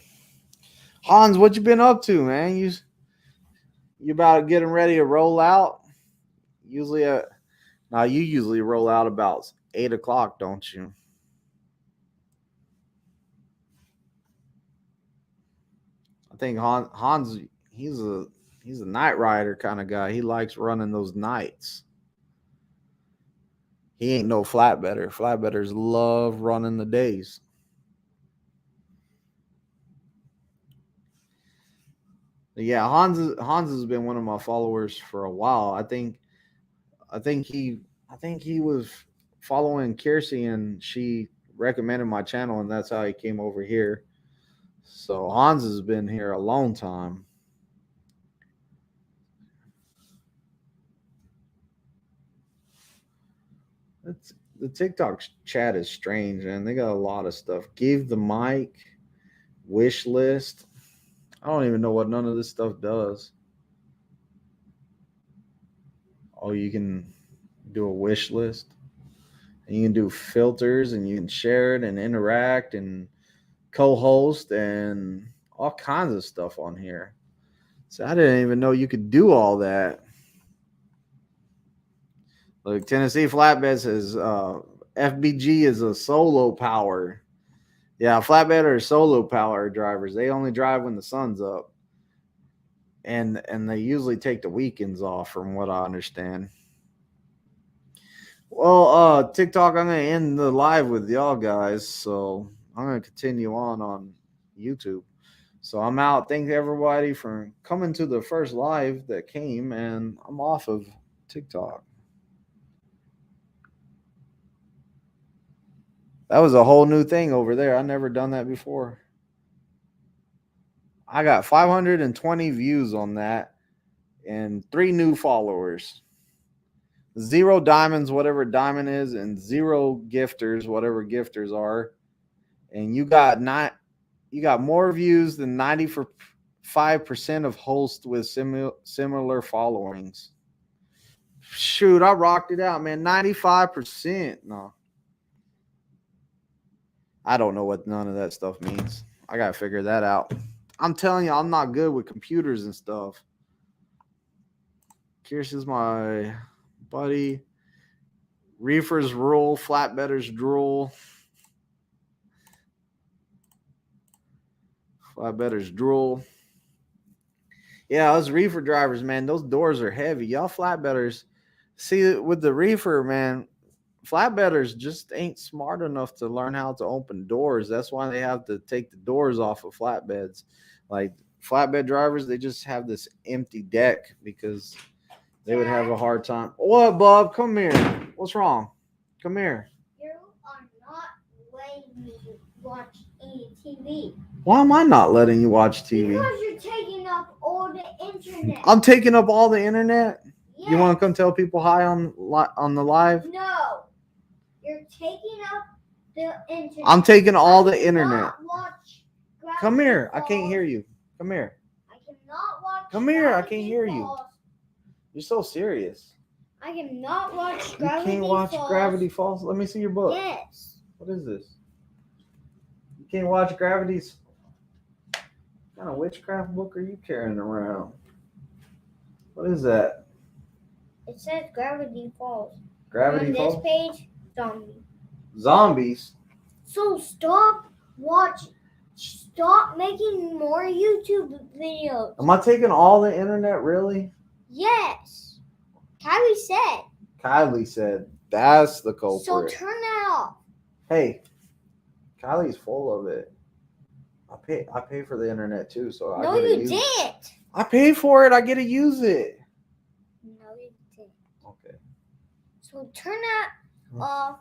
Hans, what you been up to, man? You about getting ready to roll out? Usually, now you usually roll out about 8 o'clock, don't you? I think Hans he's a night rider kind of guy. He likes running those nights. He ain't no flatbetter. Flatbetters love running the days. But yeah, Hans has been one of my followers for a while. I think he was following Kiersey, and she recommended my channel, and that's how he came over here. So Hans has been here a long time. The TikTok chat is strange, and they got a lot of stuff. Give the mic, wish list. I don't even know what none of this stuff does. Oh, you can do a wish list, and you can do filters, and you can share it and interact and co-host and all kinds of stuff on here. So I didn't even know you could do all that. Look, Tennessee Flatbed says FBG is a solo power. Yeah, flatbed are solo power drivers. They only drive when the sun's up, and they usually take the weekends off, from what I understand. Well, TikTok, I'm gonna end the live with y'all guys, so I'm gonna continue on YouTube. So I'm out. Thank everybody for coming to the first live that came, and I'm off of TikTok. That was a whole new thing over there. I never done that before. I got 520 views on that and 3 new followers. 0 diamonds, whatever diamond is, and 0 gifters, whatever gifters are. And you got more views than 95% of hosts with similar followings. Shoot, I rocked it out, man. 95%. No. I don't know what none of that stuff means. I got to figure that out. I'm telling you, I'm not good with computers and stuff. Kirsch is my buddy. Reefers rule, flatbedders drool. Flatbedders drool. Yeah, those reefer drivers, man, those doors are heavy. Y'all flatbedders, see, with the reefer, man, flatbedders just ain't smart enough to learn how to open doors. That's why they have to take the doors off of flatbeds. Like flatbed drivers, they just have this empty deck because they would have a hard time. What, Bob? Come here. What's wrong? Come here. You are not letting me watch any TV. Why am I not letting you watch TV? Because you're taking up all the internet. I'm taking up all the internet. Yes. You want to come tell people hi on the live? No. You're taking up the internet. I'm taking all I the internet. cannot watch Gravity Come here. I Falls. can't hear you. Come here. I cannot watch Come here. I Gravity can't hear you. Falls. You're so serious. I cannot watch You Gravity can't watch Falls. Gravity Falls. Let me see your book. Yes. What is this? You can't watch Gravity's. What kind of witchcraft book are you carrying around? What is that? It says Gravity Falls. Gravity On Falls? this page, zombie. Zombies? So stop watching. Stop making more YouTube videos. Am I taking all the internet, really? Yes. Kylie said. Kylie said that's the So culprit. turn that off. Hey, Kylie's full of it. I pay for the internet too, so I No, get to you use it. didn't. I pay for it. I get to use it. No, you didn't. Okay. So turn that off,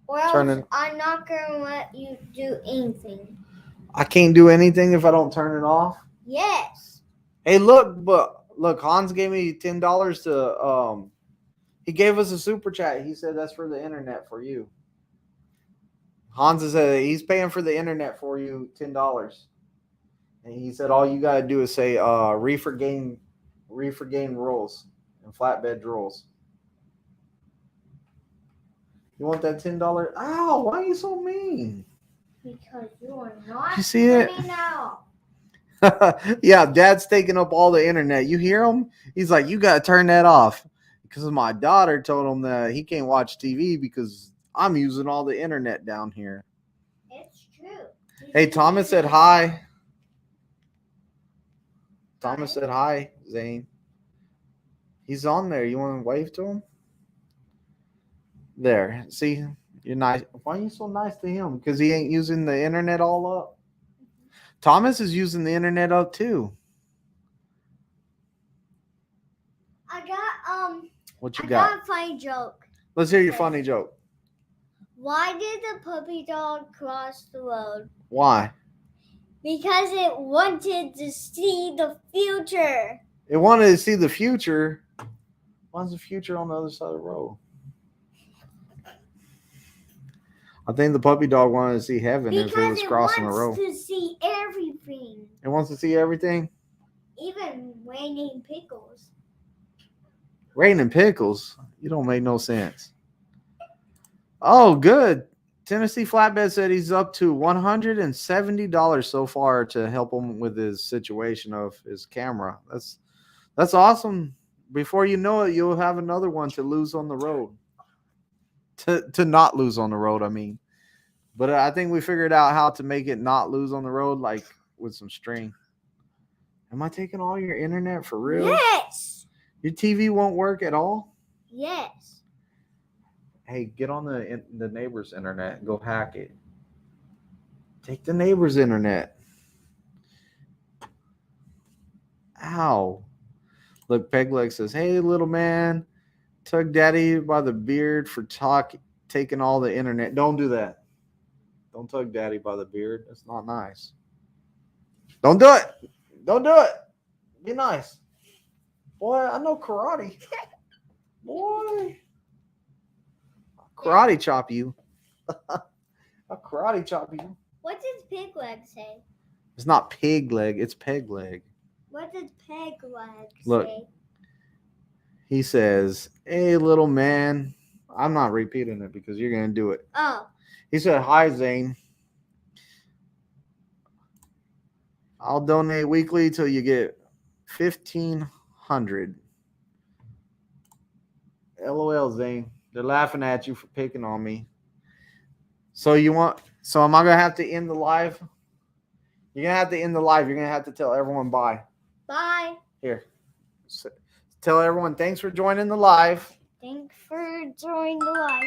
or else Turn it- I'm not gonna let you do anything. I can't do anything if I don't turn it off. Yes. Hey, look, Hans gave me $10 to he gave us a super chat. He said that's for the internet for you. Hans said he's paying for the internet for you, $10. And he said all you gotta do is say reefer game rolls and flatbed rolls. You want that $10? Ow, why are you so mean? Because you are not. You see it? turning that off. Yeah, Dad's taking up all the internet. You hear him? He's like, you gotta turn that off. Because my daughter told him that he can't watch TV because I'm using all the internet down here. It's true. Hey, Thomas said hi. Thomas said hi, Zane. He's on there. You want to wave to him? There. See, you're nice. Why are you so nice to him? Because he ain't using the internet all up. Thomas is using the internet up too. I got What you I got? got a funny joke. Let's hear your funny joke. Why did the puppy dog cross the road? Why? Because it wanted to see the future. It wanted to see the future. Why's the future on the other side of the road? I think the puppy dog wanted to see heaven if it Because was it crossing the wants road. to see everything, It wants to see everything. even raining pickles. Raining pickles. You don't make no sense. Oh, good. Tennessee Flatbed said he's up to $170 so far to help him with his situation of his camera. That's awesome. Before you know it, you'll have another one to lose on the road. To not lose on the road, I mean. But I think we figured out how to make it not lose on the road, like with some string. Am I taking all your internet for real? Yes. Your TV won't work at all? Yes. Hey, get on the neighbor's internet and go hack it. Take the neighbor's internet. Ow. Look, Pegleg says, hey, little man, tug daddy by the beard for taking all the internet. Don't do that. Don't tug daddy by the beard. That's not nice. Don't do it. Don't do it. Be nice. Boy, I know karate. Boy. Karate chop you. I'll karate chop you. What does pig leg say? It's not pig leg. It's peg leg. What does peg leg Look. say? He says, hey, little man. I'm not repeating it because you're going to do it. Oh. He said, hi, Zane. I'll donate weekly till you get 1,500. LOL, Zane. They're laughing at you for picking on me. So am I going to have to end the live? You're going to have to end the live. You're going to have to tell everyone bye. Bye. Here. Tell everyone thanks for joining the live. Thanks for joining the live.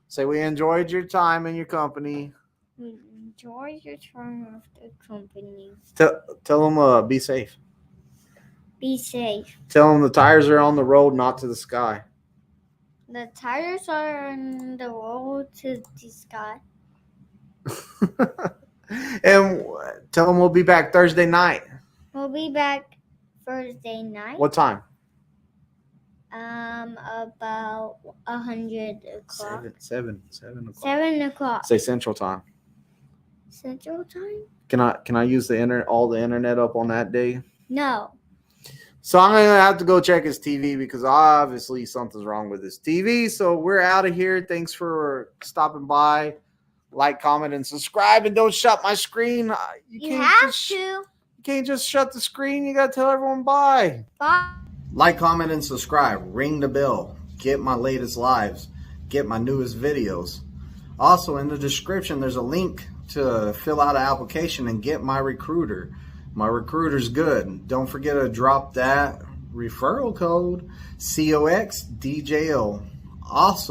Say we enjoyed your time and your company. Enjoy your time with the company. Tell them be safe. Be safe. Tell them the tires are on the road, not to the sky. The tires are on the road to the sky. And tell them we'll be back Thursday night. We'll be back Thursday night. What time? About 100 o'clock. 7 o'clock. 7 o'clock. Say Central Time. Central Time? Can I use the all the internet up on that day? No. So I'm gonna have to go check his TV because obviously something's wrong with his TV. So we're out of here. Thanks for stopping by. Like, comment, and subscribe, and don't shut my screen. You have to. You can't just shut the screen. You gotta tell everyone bye. Bye. Like, comment, and subscribe. Ring the bell. Get my latest lives. Get my newest videos. Also, in the description, there's a link to fill out an application and get my recruiter. My recruiter's good. Don't forget to drop that referral code, COXDJO. Also,